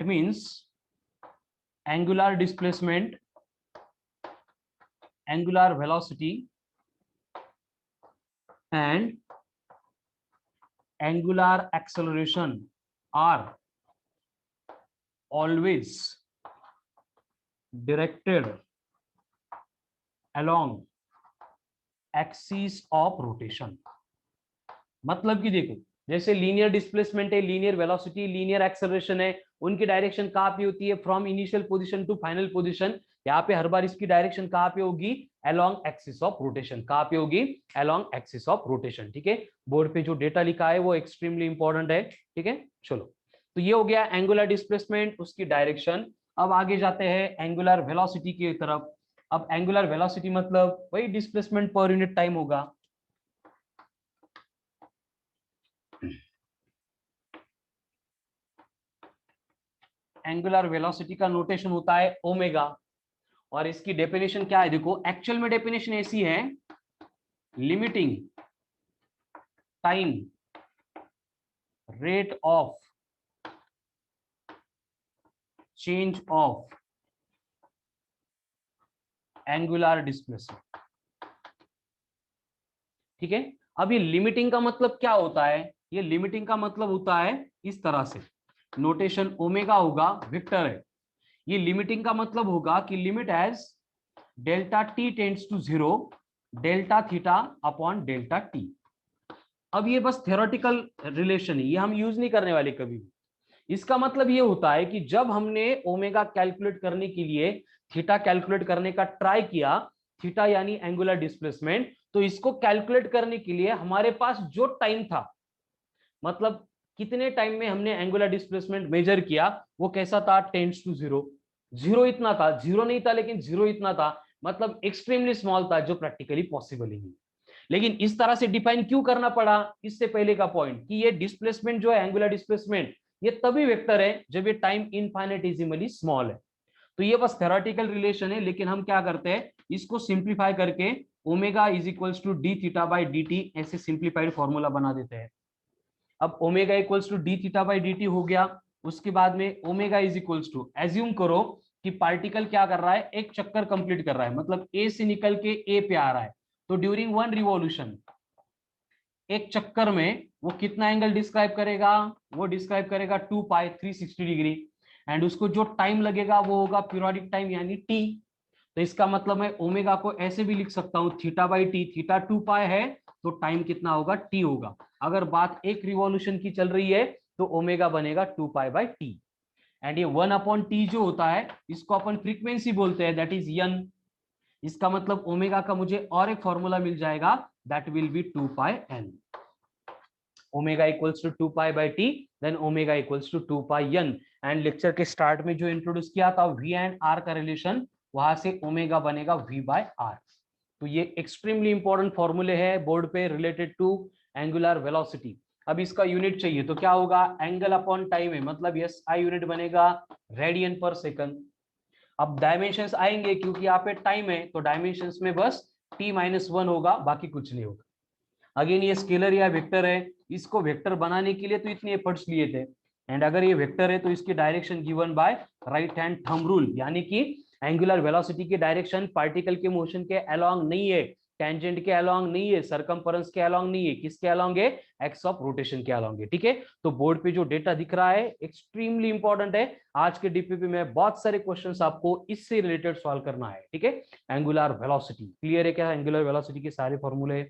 means angular displacement, angular velocity and angular acceleration are always directed along axis of rotation। मतलब कि देखो जैसे लीनियर डिस्प्लेसमेंट है, लीनियर वेलोसिटी, लीनियर एक्सेलरेशन है, उनकी डायरेक्शन कहाँ पे होती है? From initial position to final position. यहाँ पे हर बार इसकी डायरेक्शन कहाँ पे होगी? Along axis of rotation. कहाँ पे होगी? Along axis of rotation. ठीक है, बोर्ड पे जो डेटा लिखा है वो एक्सट्रीमली इंपॉर्टेंट है। ठीक है, चलो तो ये हो गया एंगुलर डिस्प्लेसमेंट, उसकी डायरेक्शन। अब आगे जाते हैं एंगुलर वेलोसिटी की तरफ। अब एंगुलर वेलोसिटी मतलब वही डिस्प्लेसमेंट पर यूनिट टाइम होगा। एंगुलर वेलोसिटी का नोटेशन होता है ओमेगा और इसकी डेफिनेशन क्या है? देखो एक्चुअल में डेफिनेशन ऐसी है, limiting time rate of change of angular displacement. ठीक है, अब ये लिमिटिंग का मतलब क्या होता है? ये लिमिटिंग का मतलब होता है इस तरह से, नोटेशन ओमेगा होगा, वेक्टर है। ये लिमिटिंग का मतलब होगा कि limit as delta T tends to 0 delta theta upon delta T. अब ये बस थ्योरेटिकल रिलेशन है, ये हम यूज नहीं करने वाले कभी भी। इसका मतलब ये होता है कि जब हमने ओमेगा कैलकुलेट करने के लिए थीटा कैलकुलेट करने का ट्राई किया, थीटा यानी एंगुलर डिस्प्लेसमेंट, तो इसको कैलकुलेट करने के लिए हमारे पास जो टाइम था, मतलब कितने टाइम में हमने एंगुलर डिस्प्लेसमेंट मेजर किया, वो कैसा था, टेंड्स टू जीरो। जीरो इतना था, जीरो नहीं था लेकिन जीरो इतना था, मतलब एक्सट्रीमली स्मॉल था, जो प्रैक्टिकली पॉसिबल ही नहीं। लेकिन इस तरह से डिफाइन क्यों करना पड़ा, इससे पहले का पॉइंट कि ये डिस्प्लेसमेंट जो है एंगुलर डिस्प्लेसमेंट, ये तभी वेक्टर है जब ये टाइम इनफाइनेटिसिमली स्मॉल है। तो ये बस थेरोटिकल रिलेशन है, लेकिन हम क्या करते हैं, इसको सिंप्लीफाई करके omega is equals to D theta by D T ऐसे सिंप्लीफाइड फॉर्मूला बना देते हैं। अब omega equals to D theta by D T हो गया। उसके बाद में omega is equals to, assume करो कि पार्टिकल क्या कर रहा है, एक चक्कर कंप्लीट कर रहा है, मतलब ए से निकल के ए पे आ रहा है। तो ड्यूरिंग वन रिवॉल्यूशन, एक चक्कर में वो कितना एंगल डिस्क्राइब करेगा, वो डिस्क्राइब करेगा 2 पाई 360 डिग्री। एंड उसको जो टाइम लगेगा वो होगा पीरियोडिक टाइम यानी टी। तो इसका मतलब मैं ओमेगा को ऐसे भी लिख सकता हूं, थीटा बाई टी, थीटा 2 पाई है तो टाइम कितना होगा, टी होगा। अगर बात एक रिवॉल्यूशन की चल रही है तो ओमेगा बनेगा 2 पाई बाई टी। एंड ये 1 अपॉन टी जो होता है, इसको अपन फ्रीक्वेंसी बोलते हैं, दैट इज यन। इसका मतलब ओमेगा का मुझे और एक फॉर्मूला मिल जाएगा, that will be 2 pi N. Omega equals to 2 pi by T, then omega equals to 2 pi N. And lecture के स्टार्ट में जो इंट्रोड्यूस किया था वी एंड आर का रिलेशन, वहां से ओमेगा बनेगा वी बाय आर। तो ये एक्सट्रीमली इंपॉर्टेंट फॉर्मूले है बोर्ड पे रिलेटेड टू एंगुलर वेलोसिटी। अब इसका यूनिट चाहिए तो क्या होगा, एंगल अपॉन टाइम है, मतलब यस आई यूनिट बनेगा रेडियन पर सेकंड। अब डायमेंशंस आएंगे, क्योंकि यहाँ पे टाइम है तो डायमेंशंस में बस t-1 होगा, बाकी कुछ नहीं होगा। अगेन ये स्केलर या वेक्टर है, इसको वेक्टर बनाने के लिए तो इतने एफर्ट्स लिए थे। एंड अगर ये वेक्टर है तो इसकी direction given by right hand thumb rule, यानी कि एंगुलर वेलोसिटी की डायरेक्शन पार्टिकल के मोशन के अलोंग नहीं है, टेंजेंट के अलोंग नहीं है, सरकमफेरेंस के अलोंग नहीं है, किसके अलोंग है, एक्स ऑफ रोटेशन के अलोंग है। ठीक है, तो बोर्ड पे जो डेटा दिख रहा है एक्सट्रीमली इंपॉर्टेंट है। आज के डीपीपी में बहुत सारे क्वेश्चंस आपको इससे रिलेटेड सॉल्व करना है। ठीक है, एंगुलर वेलोसिटी क्लियर है क्या, एंगुलर वेलोसिटी के सारे फॉर्मूले,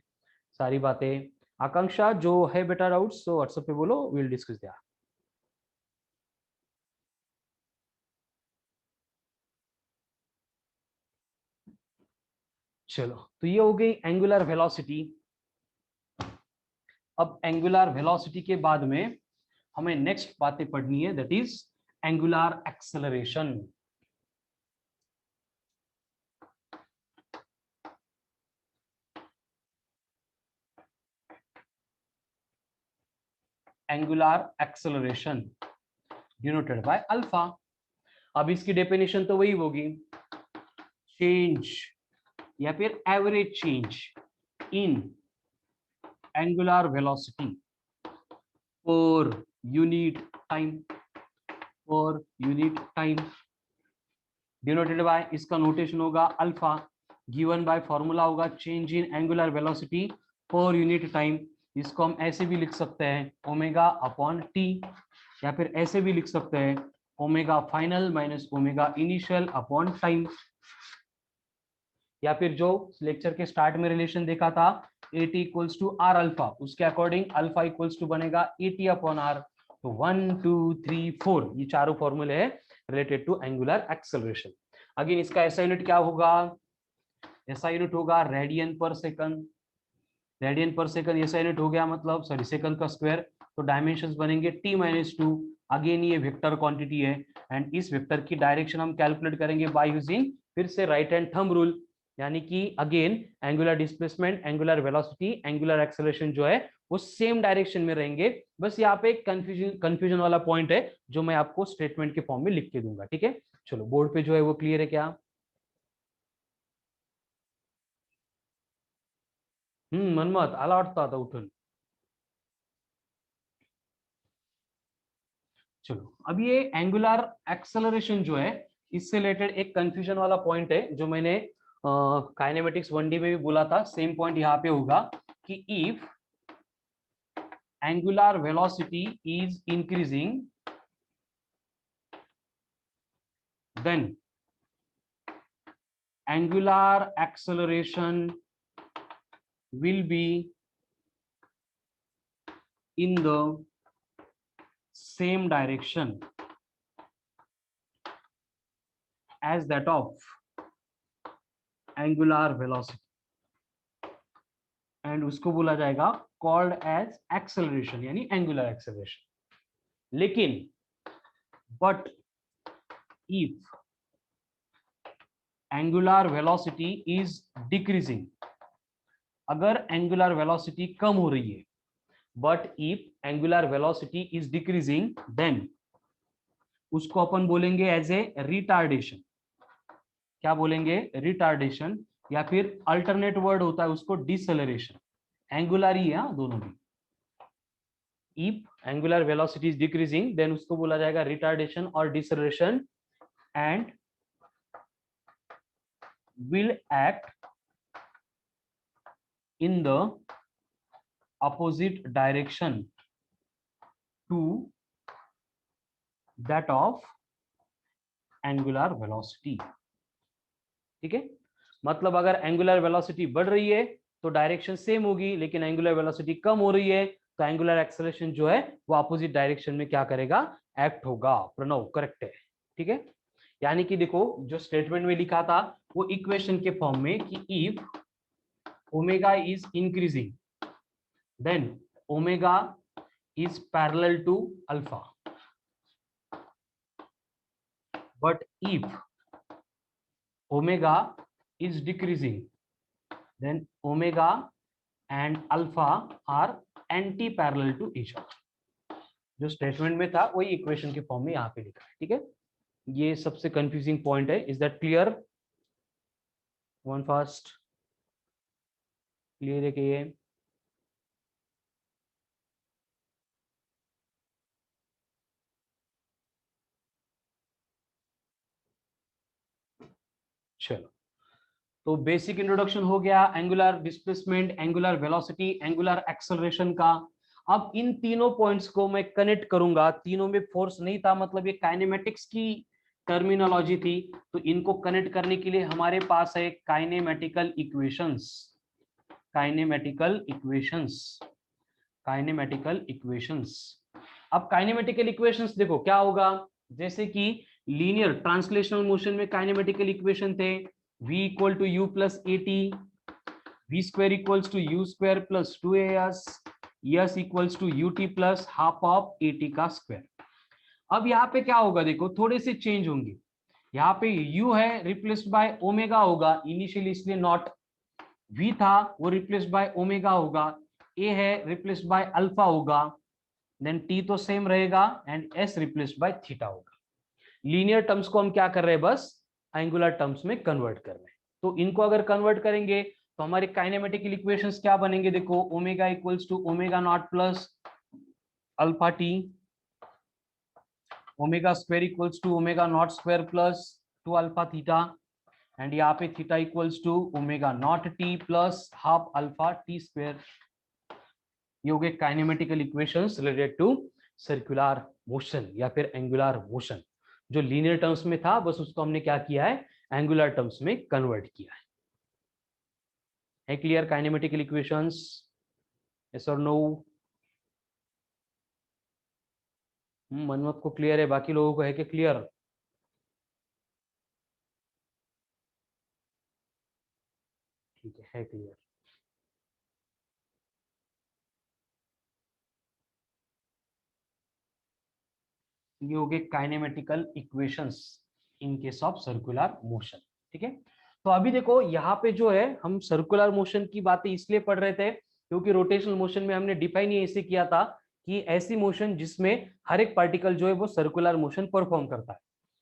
सारी बातें। आकांक्षा जो है बेटा डाउट्स तो व्हाट्सएप पे बोलो, विल डिस्कस दिया। चलो, तो ये हो गई एंगुलर वेलोसिटी। अब एंगुलर वेलोसिटी के बाद में हमें नेक्स्ट बातें पढ़नी है, that is angular acceleration. Angular acceleration denoted by alpha. अब इसकी डेफिनेशन तो वही होगी, चेंज या फिर average change in angular velocity for unit time, for unit time denoted by, इसका नोटेशन होगा अल्फा, गिवन बाय फॉर्मूला होगा change in angular velocity per unit time. इसको हम ऐसे भी लिख सकते हैं ओमेगा अपॉन टी, या फिर ऐसे भी लिख सकते हैं omega final minus omega initial upon time. या फिर जो लेक्चर के स्टार्ट में रिलेशन देखा था A T equals to R alpha, उसके अकॉर्डिंग अल्फा इक्वल्स टू बनेगा ए टी अपॉन आर। तो 1 2 3 4 ये चारों फॉर्मूले है related to angular acceleration. Again इसका ऐसा यूनिट क्या होगा, ऐसा यूनिट होगा रेडियन पर सेकंड। रेडियन पर सेकंड ऐसा यूनिट हो गया, मतलब सॉरी सेकंड का स्क्वायर। तो डायमेंशंस बनेंगे t-2। अगेन ये वेक्टर क्वांटिटी है, एंड इस वेक्टर की डायरेक्शन हम कैलकुलेट करेंगे बाय यूजिंग फिर से राइट हैंड थंब रूल, यानी कि again angular displacement, angular velocity, angular acceleration जो है वो सेम डायरेक्शन में रहेंगे। बस यहाँ पे एक कंफ्यूजन वाला पॉइंट है जो मैं आपको स्टेटमेंट के फॉर्म में लिख के दूंगा। ठीक है, चलो बोर्ड पे जो है वो क्लियर है क्या। मनमत आला वाटतं आता उठून। चलो, अब ये एंगुलर एक्सेलरेशन जो है, इससे रिलेटेड एक कंफ्यूजन वाला पॉइंट है जो मैंने काइनेमेटिक्स 1D में भी बोला था, सेम पॉइंट यहाँ पे होगा कि if angular velocity is increasing then angular acceleration will be in the same direction as that of angular velocity, and उसको बोला जाएगा कॉल्ड एज एक्सेलरेशन, यानी एंगुलर एक्सेलरेशन। लेकिन but if angular velocity is decreasing, अगर angular velocity कम हो रही है, but if angular velocity is decreasing, then उसको अपन बोलेंगे एज ए रिटार्डेशन। क्या बोलेंगे? रिटार्डेशन, या फिर अल्टरनेट वर्ड होता है उसको डिसेलरेशन। एंगुलर ही है दोनों भी। If angular velocity is decreasing, then उसको बोला जाएगा रिटार्डेशन और deceleration, and will act in the opposite direction to that of angular velocity। ठीक है, मतलब अगर एंगुलर वेलोसिटी बढ़ रही है तो डायरेक्शन सेम होगी, लेकिन एंगुलर वेलोसिटी कम हो रही है तो एंगुलर एक्सेलरेशन जो है वो अपोजिट डायरेक्शन में क्या करेगा? एक्ट होगा। प्रणव करेक्ट है। ठीक है, यानी कि देखो जो स्टेटमेंट में लिखा था वो इक्वेशन के फॉर्म में कि if omega is increasing then omega is parallel to alpha, but if omega is decreasing then omega and alpha are anti parallel to each other. जो स्टेटमेंट में था वही इक्वेशन के फॉर्म में यहाँ पे लिखा है। ठीक है, ये सबसे कंफ्यूजिंग पॉइंट है। Is that clear? One fast clear है कि ये? चलो, तो बेसिक इंट्रोडक्शन हो गया angular displacement, angular velocity, angular acceleration का। अब इन तीनों पॉइंट्स को मैं कनेक्ट करूंगा। तीनों में फोर्स नहीं था, मतलब ये काइनेमेटिक्स की टर्मिनोलॉजी थी, तो इनको कनेक्ट करने के लिए हमारे पास है kinematical equations. Kinematical equations, kinematical equations. अब काइनेमेटिकल इक्वेशंस देखो क्या होगा, जैसे कि लीनियर ट्रांसलेशनल मोशन में काइनेमेटिकल इक्वेशन थे v equal to U plus A T, V square equals to U square plus 2as, S equals to U T plus half of A T का square. अब यहाँ पे क्या होगा देखो, थोड़े से चेंज होंगे। यहाँ पे u है रिप्लेस्ड बाय ओमेगा होगा इनिशियली, इसलिए नॉट। v था वो रिप्लेस्ड बाय ओमेगा होगा, a है रिप्लेस्ड बाय अल्फा होगा, देन t तो सेम रहेगा and s replaced by theta होगा। लीनियर टर्म्स को हम क्या कर रहे हैं, बस एंगुलर टर्म्स में कन्वर्ट कर रहे हैं। तो इनको अगर कन्वर्ट करेंगे तो हमारे काइनेमेटिकल इक्वेशंस क्या बनेंगे देखो, omega equals to omega naught plus alpha T, omega square equals to omega naught square plus 2 alpha theta, and यहाँ पे theta equals to omega naught T plus half alpha T square. ये हो गए kinematical equations related to circular motion या फिर angular motion. जो linear terms में था बस उसको हमने क्या किया है, एंगुलर टर्म्स में कन्वर्ट किया है। Clear kinematical equations? यस और नो? मनमत को क्लियर है, बाकी लोगों को है कि क्लियर? ठीक है क्लियर। ये हो गए kinematical equations in case of circular motion. ठीक है, तो अभी देखो यहाँ पे जो है हम सर्कुलर मोशन की बातें इसलिए पढ़ रहे थे क्योंकि रोटेशनल मोशन में हमने डिफाइन ही ऐसे किया था कि ऐसी मोशन जिसमें हर एक पार्टिकल जो है वो सर्कुलर मोशन परफॉर्म करता है।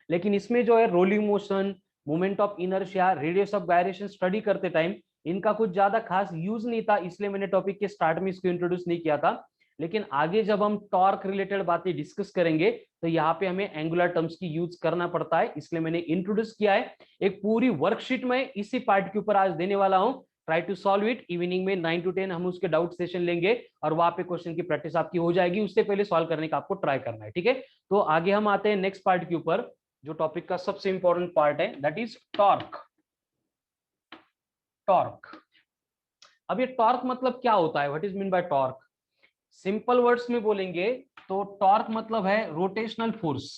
लेकिन इसमें जो है rolling motion, moment of inertia, radius of gyration study करते टाइम इनका कुछ ज्यादा खास यूज नहीं था, इसलिए मैंने टॉपिक के स्टार्ट में इसको इंट्रोड्यूस नहीं किया था। लेकिन आगे जब हम टॉर्क रिलेटेड बातें डिस्कस करेंगे तो यहाँ पे हमें एंगुलर टर्म्स की यूज करना पड़ता है, इसलिए मैंने इंट्रोड्यूस किया है। एक पूरी वर्कशीट में इसी पार्ट के ऊपर आज देने वाला हूं, try to solve it. Evening में 9 to 10 हम उसके डाउट सेशन लेंगे और वहां पे क्वेश्चन की प्रैक्टिस आपकी हो जाएगी, उससे पहले सॉल्व करने का आपको ट्राई करना है। ठीक है, तो आगे हम आते हैं नेक्स्ट पार्ट के ऊपर, जो टॉपिक का सबसे इंपॉर्टेंट पार्ट है, दैट इज टॉर्क। टॉर्क, अब ये टॉर्क मतलब क्या होता है, what is mean by torque? Simple words में बोलेंगे तो टॉर्क मतलब है रोटेशनल फोर्स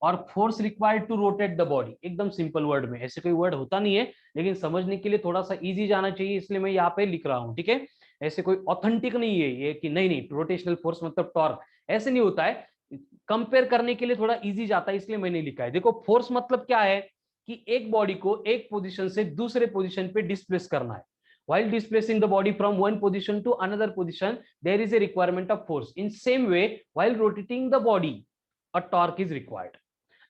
और force required to rotate the body. एकदम सिंपल वर्ड में, ऐसे कोई वर्ड होता नहीं है, लेकिन समझने के लिए थोड़ा सा इजी जाना चाहिए, इसलिए मैं यहाँ पे लिख रहा हूँ। ठीक है, ऐसे कोई ऑथेंटिक नहीं है ये कि नहीं नहीं रोटेशनल फोर्स मतलब टॉर्क, ऐसे नहीं होता है। कंपेयर करने के लिए थोड़ा इजी जाता है, इसलिए मैंने लिखा है। देखो फोर्स मतलब क्या है कि एक बॉडी को एक पोजीशन से दूसरे पोजीशन पे डिस्प्लेस करना है। While displacing the body from one position to another position, there is a requirement of force. In same way, while rotating the body, a torque is required.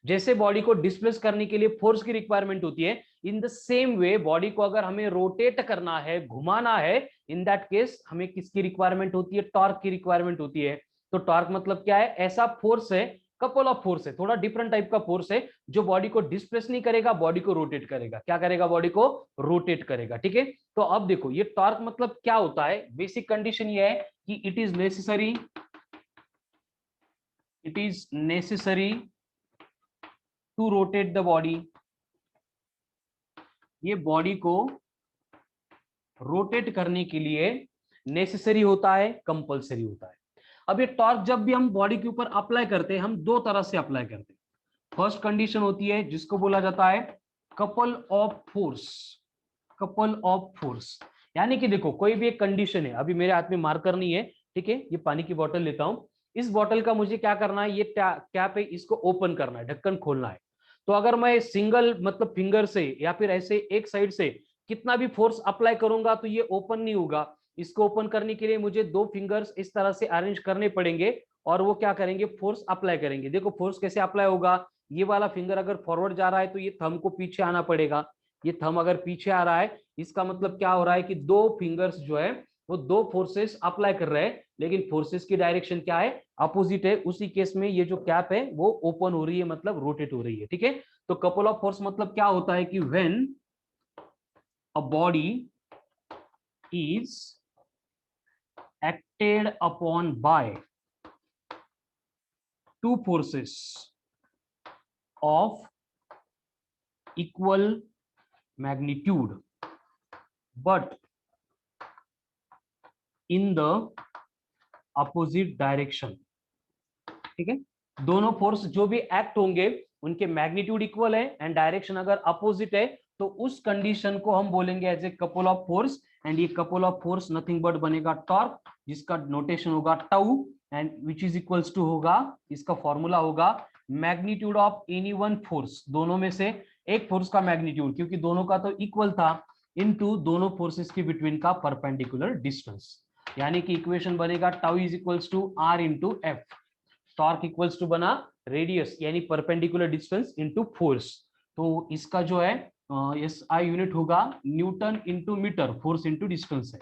जैसे body को displace करने के लिए force की requirement होती है, in the same way body को अगर हमें रोटेट करना है, घुमाना है, इन दैट केस हमें किसकी रिक्वायरमेंट होती है? टॉर्क की रिक्वायरमेंट होती है। तो टॉर्क मतलब क्या है? ऐसा फोर्स है, कपल ऑफ फोर्स है, थोड़ा डिफरेंट टाइप का फोर्स है, जो बॉडी को डिस्प्लेस नहीं करेगा, बॉडी को रोटेट करेगा। क्या करेगा? बॉडी को रोटेट करेगा। ठीक है, तो अब देखो ये टॉर्क मतलब क्या होता है। बेसिक कंडीशन ये है कि it is necessary to rotate the body. ये बॉडी को रोटेट करने के लिए नेसेसरी होता है, कंपलसरी होता है। अब ये टॉर्क जब भी हम बॉडी के ऊपर अप्लाई करते हैं, हम दो तरह से अप्लाई करते हैं। फर्स्ट कंडीशन होती है जिसको बोला जाता है couple of force. Couple of force यानी कि देखो कोई भी एक कंडीशन है, अभी मेरे हाथ में मार्कर नहीं है, ठीक है, ये पानी की बोतल लेता हूं। इस बोतल का मुझे क्या करना है? ये कैप है, इसको ओपन करना है, ढक्कन खोलना है। तो अगर मैं सिंगल मतलब फिंगर से या फिर ऐसे एक साइड से कितना भी फोर्स अप्लाई करूंगा तो ये ओपन नहीं होगा। इसको ओपन करने के लिए मुझे दो फिंगर्स इस तरह से अरेंज करने पड़ेंगे और वो क्या करेंगे? फोर्स अप्लाई करेंगे। देखो फोर्स कैसे अप्लाई होगा? ये वाला फिंगर अगर फॉरवर्ड जा रहा है तो ये थंब को पीछे आना पड़ेगा। ये थंब अगर पीछे आ रहा है, इसका मतलब क्या हो रहा है कि दो फिंगर्स जो है वो दो फोर्सेस अप्लाई कर रहे हैं, लेकिन फोर्सेस की डायरेक्शन क्या है? अपोजिट है। उसी केस में ये जो कैप है वो ओपन हो रही है, मतलब रोटेट हो रही है। ठीक है, तो कपल ऑफ फोर्स मतलब क्या होता है कि when a body is acted upon by two forces of equal magnitude but in the opposite direction. ठीक है, दोनों फोर्स जो भी एक्ट होंगे उनके मैग्नीट्यूड इक्वल है एंड डायरेक्शन अगर अपोजिट है, तो उस कंडीशन को हम बोलेंगे as a couple of force. And ये couple of force nothing but बनेगा टॉर्क, जिसका नोटेशन होगा tau and which is equals to होगा, इसका फॉर्मूला होगा magnitude of any one force, दोनों में से एक फोर्स का मैग्नीट्यूड, क्योंकि दोनों का तो इक्वल था, इनटू दोनों फोर्सेस के बिटवीन का परपेंडिकुलर डिस्टेंस। यानी कि इक्वेशन बनेगा tau is equals to R into F. Torque equals to बना रेडियस यानी परपेंडिकुलर डिस्टेंस इनटू फोर्स। तो इसका जो है एसआई यूनिट होगा newton into metre, force into distance है।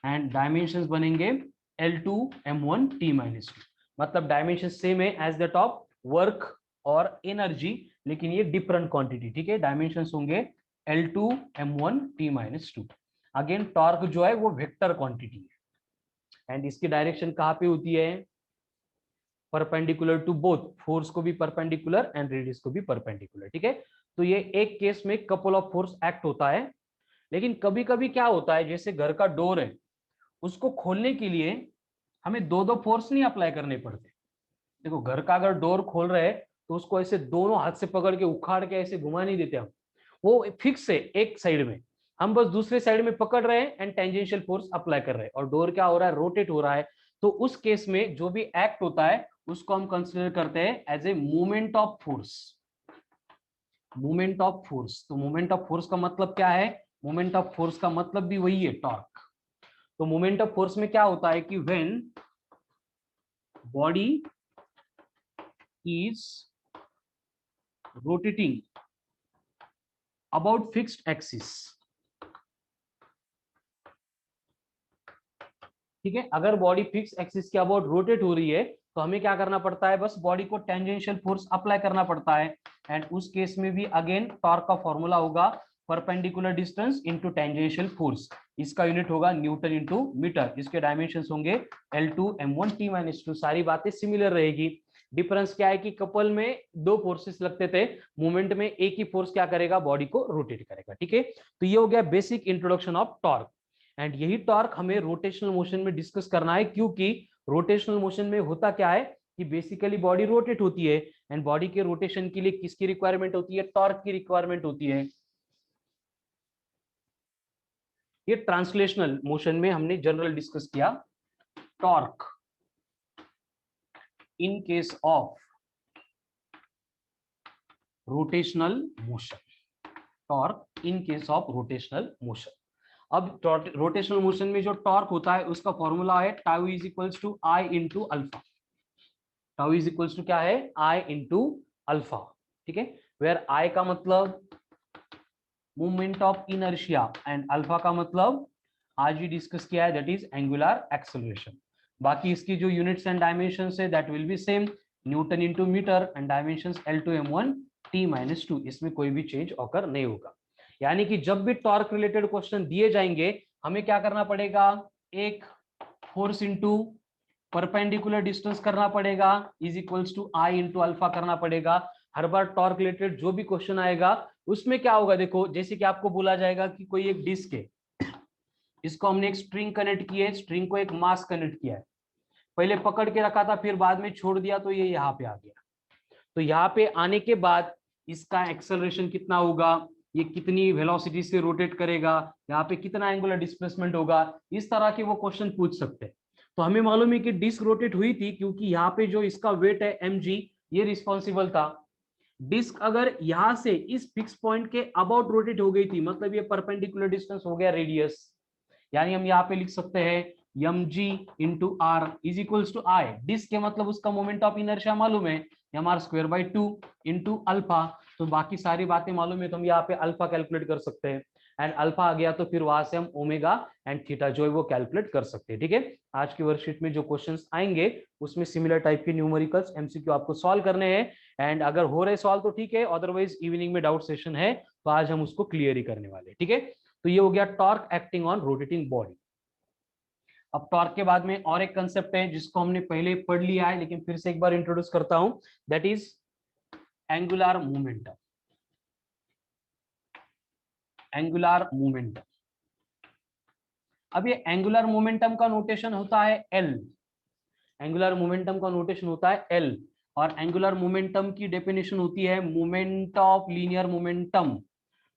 एंड डायमेंशंस बनेंगे L2 M1 T -2, मतलब डायमेंशन सेम है एज दैट ऑफ वर्क और एनर्जी, लेकिन ये डिफरेंट क्वांटिटी। ठीक है, डायमेंशंस होंगे L2 M1 T -2। Again torque जो है वो वेक्टर क्वांटिटी है एंड इसकी डायरेक्शन कहाँ पे होती है? परपेंडिकुलर टू बोथ, फोर्स को भी परपेंडिकुलर एंड रेडियस को भी परपेंडिकुलर। ठीक है, तो ये एक केस में कपल ऑफ फोर्स एक्ट होता है। लेकिन कभी कभी क्या होता है, जैसे घर का डोर है, उसको खोलने के लिए हमें दो दो फोर्स नहीं अप्लाई करने पड़ते। देखो घर का अगर डोर खोल रहे हैं तो उसको ऐसे दोनों हाथ से पकड़ के उखाड़ के ऐसे घुमा नहीं देते हम, वो फिक्स है एक साइड में, हम बस दूसरे साइड में पकड़ रहे हैं एंड टेंजेंशियल फोर्स अप्लाई कर रहे हैं और डोर क्या हो रहा है? रोटेट हो रहा है। तो उस केस में जो भी एक्ट होता है उसको हम कंसीडर करते हैं as a movement of force. Movement of force, तो मूवमेंट ऑफ फोर्स का मतलब क्या है? मूवमेंट ऑफ फोर्स का मतलब भी वही है, टॉर्क। तो मूवमेंट ऑफ फोर्स में क्या होता है कि when body is rotating about fixed axis. ठीक है, अगर बॉडी फिक्स एक्सिस के अबाउट रोटेट हो रही है तो हमें क्या करना पड़ता है? बस बॉडी को टेंजेंशियल फोर्स अप्लाई करना पड़ता है। एंड उस केस में भी अगेन टॉर्क का फॉर्मूला होगा perpendicular distance into tangential force, इसका यूनिट होगा न्यूटन इंटू मीटर, इसके डायमेंशंस होंगे L2 M1 T -2। सारी बातें सिमिलर रहेगी। डिफरेंस क्या है कि कपल में दो फोर्सेस लगते थे, मूवमेंट में एक ही फोर्स क्या करेगा? बॉडी को रोटेट करेगा। ठीक है, तो ये हो गया basic introduction of torque. And यही टॉर्क हमें रोटेशनल मोशन में डिस्कस करना है, क्योंकि रोटेशनल मोशन में होता क्या है कि बेसिकली बॉडी रोटेट होती है, एंड बॉडी के रोटेशन के लिए किसकी रिक्वायरमेंट होती है? टॉर्क की रिक्वायरमेंट होती है। ये ट्रांसलेशनल मोशन में हमने जनरल डिस्कस किया, torque in case of rotational motion, torque in case of rotational motion. अब रोटेशनल मोशन में जो टॉर्क होता है उसका फॉर्मूला है tau is equals to I into alpha. Tau is equals to क्या है? आई इंटू अल्फा, ठीक है। वेयर आई का मतलब movement of inertia and alpha का मतलब आज ही डिस्कस किया है, दैट इज एंगुलर एक्सेलरेशन। बाकी इसकी जो यूनिट्स एंड डायमेंशंस है that will be same, newton into metre and dimensions L2m1 T-2, इसमें कोई भी चेंज ऑकर नहीं होगा। यानी कि जब भी टॉर्क रिलेटेड क्वेश्चन दिए जाएंगे हमें क्या करना पड़ेगा? एक फोर्स इंटू परपेंडिकुलर डिस्टेंस करना पड़ेगा is equals to I into alpha करना पड़ेगा। हर बार टॉर्क रिलेटेड जो भी क्वेश्चन आएगा उसमें क्या होगा, देखो जैसे कि आपको बोला जाएगा कि कोई एक डिस्क है, इसको हमने एक स्ट्रिंग कनेक्ट की है, स्ट्रिंग को एक मास कनेक्ट किया है, पहले पकड़ के रखा था फिर बाद में छोड़ दिया तो ये यहाँ पे आ गया। तो यहाँ पे आने के बाद इसका एक्सेलरेशन कितना होगा, ये कितनी वेलोसिटी से रोटेट करेगा, यहाँ पे कितना एंगुलर डिस्प्लेसमेंट होगा, इस तरह के वो क्वेश्चन पूछ सकते हैं। तो हमें मालूम है कि डिस्क रोटेट हुई थी क्योंकि यहाँ पे जो इसका वेट है mg ये रिस्पॉन्सिबल था। डिस्क अगर यहाँ से इस फिक्स पॉइंट के अबाउट रोटेट हो गई थी मतलब ये परपेंडिकुलर डिस्टेंस हो गया रेडियस, यानी हम यहाँ पे लिख सकते हैं mg into R is equals to I. Disc के मतलब उसका मोमेंट ऑफ इनर्शिया मालूम है mr²/2 इंटू अल्फा, तो बाकी सारी बातें मालूम है तो हम यहाँ पे अल्फा कैलकुलेट कर सकते हैं, एंड अल्फा आ गया तो फिर वहां से हम ओमेगा एंड थीटा जो है वो कैलकुलेट कर सकते हैं, ठीक है। आज की वर्कशीट में जो क्वेश्चंस आएंगे उसमें सिमिलर टाइप के न्यूमेरिकल्स एमसीक्यू आपको सॉल्व करने हैं, एंड अगर हो रहे सॉल्व तो ठीक है, अदरवाइज इवनिंग में डाउट सेशन है तो आज हम उसको क्लियर ही करने वाले, ठीक है। तो ये हो गया torque acting on rotating body. अब टॉर्क के बाद में और एक कंसेप्ट है जिसको हमने पहले पढ़ लिया है लेकिन फिर से एक बार इंट्रोड्यूस करता हूं, that is angular momentum. Angular momentum, अब ये एंगुलर मोमेंटम का नोटेशन होता है एल। एंगुलर मोमेंटम का नोटेशन होता है एल, और एंगुलर मोमेंटम की डेफिनेशन होती है moment of linear momentum.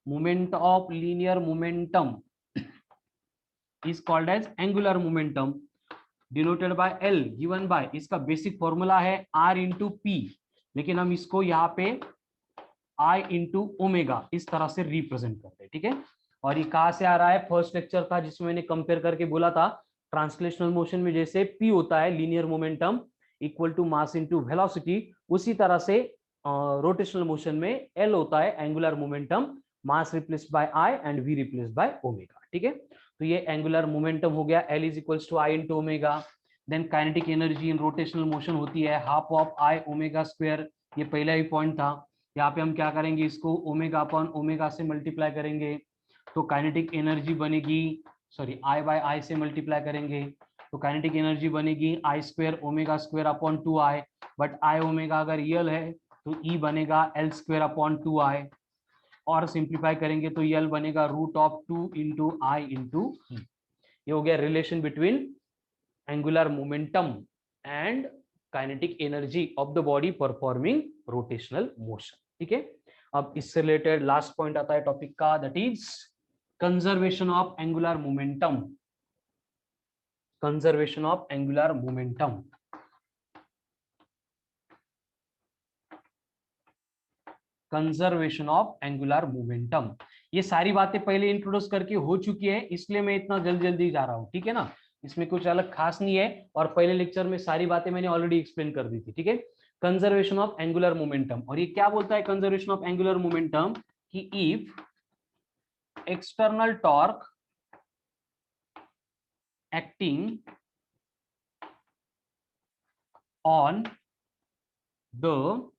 Moment of linear momentum is called as angular momentum denoted by L given by, इसका बेसिक फॉर्मूला है R इंटू पी, लेकिन हम इसको यहाँ पे I इंटू ओमेगा इस तरह से रिप्रेजेंट करते हैं, ठीक है। और ये कहाँ से आ रहा है? फर्स्ट लेक्चर था जिसमें मैंने कंपेयर करके बोला था ट्रांसलेशनल मोशन में जैसे P होता है linear momentum equal to mass into velocity, उसी तरह से रोटेशनल मोशन में L होता है angular momentum, mass replaced by I and V replaced by omega, ठीक है। तो ये एंगुलर मोमेंटम हो गया, L is equals to I into omega. Then kinetic energy in rotational motion होती है half of I omega square, ये पहला ही पॉइंट था। यहाँ पे हम क्या करेंगे, इसको ओमेगा अपॉन ओमेगा से मल्टीप्लाई करेंगे तो काइनेटिक एनर्जी बनेगी, सॉरी आई बाय आई से मल्टीप्लाई करेंगे तो काइनेटिक एनर्जी बनेगी I square omega square upon 2i, but I omega अगर रियल है तो ई बनेगा एल स्क्वायर अपॉन 2i, और सिंप्लीफाई करेंगे तो यल बनेगा root of 2 into I into E. ये हो गया relation between angular momentum and kinetic energy of the body performing rotational motion, ठीक है। अब इससे रिलेटेड लास्ट पॉइंट आता है टॉपिक का, that is conservation of angular momentum. Conservation of angular momentum, conservation of angular momentum. ये सारी बातें पहले इंट्रोड्यूस करके हो चुकी है इसलिए मैं इतना जल्दी जल्दी जा रहा हूं, ठीक है ना। इसमें कुछ अलग खास नहीं है, और पहले लेक्चर में सारी बातें मैंने ऑलरेडी एक्सप्लेन कर दी थी, ठीक है। कंजर्वेशन ऑफ एंगुलर मोमेंटम, और ये क्या बोलता है कंजर्वेशन ऑफ एंगुलर मोमेंटम कि if external torque acting on the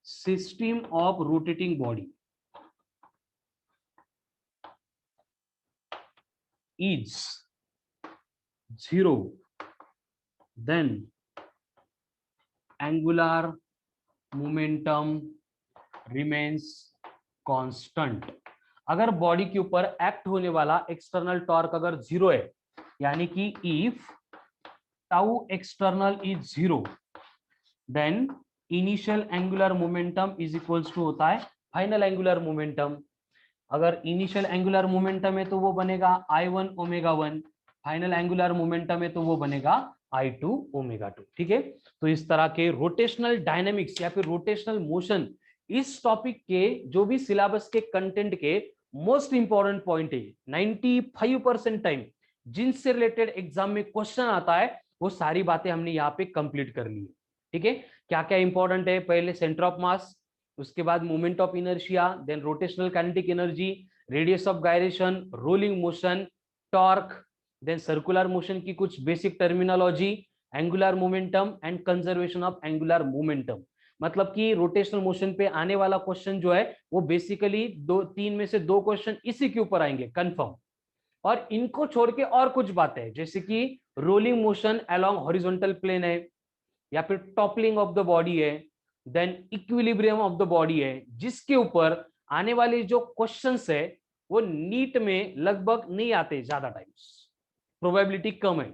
system of rotating body is 0, then angular momentum remains constant। अगर बॉडी के ऊपर एक्ट होने वाला एक्सटर्नल टॉर्क अगर 0 है यानी कि if tau external is 0 then initial angular momentum is equals to होता है फाइनल एंगुलर मोमेंटम। अगर इनिशियल एंगुलर मोमेंटम है तो वो बनेगा I1 omega 1, final angular momentum है तो वो बनेगा I2 ओमेगा 2। ठीक है, तो इस तरह के रोटेशनल डायनेमिक्स या फिर रोटेशनल मोशन इस टॉपिक के जो भी सिलेबस के कंटेंट के मोस्ट इंपॉर्टेंट पॉइंट है। 95% टाइम जिनसे रिलेटेड एग्जाम में क्वेश्चन आता है वो सारी बातें हमने यहाँ पे कंप्लीट कर ली है। ठीक है, क्या क्या इंपॉर्टेंट है, पहले सेंटर ऑफ मास, उसके बाद moment of inertia, then rotational kinetic energy, radius of gyration, rolling motion, torque, then circular motion की कुछ basic terminology, angular momentum and conservation of angular momentum. मतलब कि रोटेशनल मोशन पे आने वाला क्वेश्चन जो है वो बेसिकली तीन में से दो क्वेश्चन इसी के ऊपर आएंगे कंफर्म। और इनको छोड़ के और कुछ बातें जैसे कि rolling motion along horizontal plane है, या फिर टॉपलिंग ऑफ द बॉडी है, then equilibrium of the body है, जिसके ऊपर आने वाले जो क्वेश्चंस है वो नीट में लगभग नहीं आते, ज्यादा टाइम्स प्रोबेबिलिटी कम है,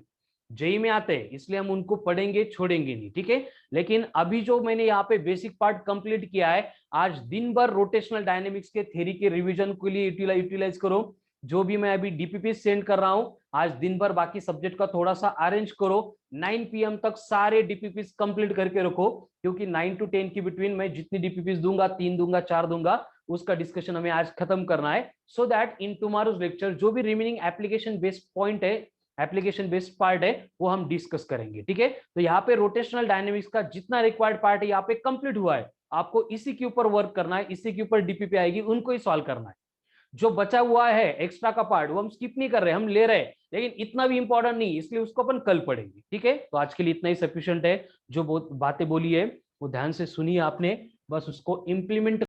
जेई में आते हैं, इसलिए हम उनको पढ़ेंगे छोड़ेंगे नहीं। ठीक है, लेकिन अभी जो मैंने यहाँ पे बेसिक पार्ट कंप्लीट किया है, आज दिन भर रोटेशनल डायनेमिक्स के थ्योरी के रिवीजन के लिए यूटिलाइज करो। जो भी मैं अभी डीपीपी सेंड कर रहा हूं, आज दिन भर बाकी सब्जेक्ट का थोड़ा सा अरेंज करो, 9 PM तक सारे डीपीपी कंप्लीट करके रखो, क्योंकि 9 to 10 की बिटवीन मैं जितनी डीपीपी दूंगा, 3 दूंगा, 4 दूंगा, उसका डिस्कशन हमें आज खत्म करना है, so that in tomorrow's lecture जो भी रिमेनिंग एप्लीकेशन बेस्ड पॉइंट है, एप्लीकेशन बेस्ड पार्ट है, वो हम डिस्कस करेंगे। ठीक है, तो यहाँ पे रोटेशनल डायनेमिक्स का जितना रिक्वायर्ड पार्ट है यहाँ पे कंप्लीट हुआ है, आपको इसी के ऊपर वर्क करना है, इसी के ऊपर डीपीपी आएगी, उनको ही सॉल्व करना है। जो बचा हुआ है एक्स्ट्रा का पार्ट वो हम स्किप नहीं कर रहे, हम ले रहे हैं, लेकिन इतना भी इंपॉर्टेंट नहीं, इसलिए उसको अपन कल पढ़ेंगे। ठीक है, तो आज के लिए इतना ही सफिशिएंट है। जो बातें बोली है वो ध्यान से सुनिए आपने, बस उसको इंप्लीमेंट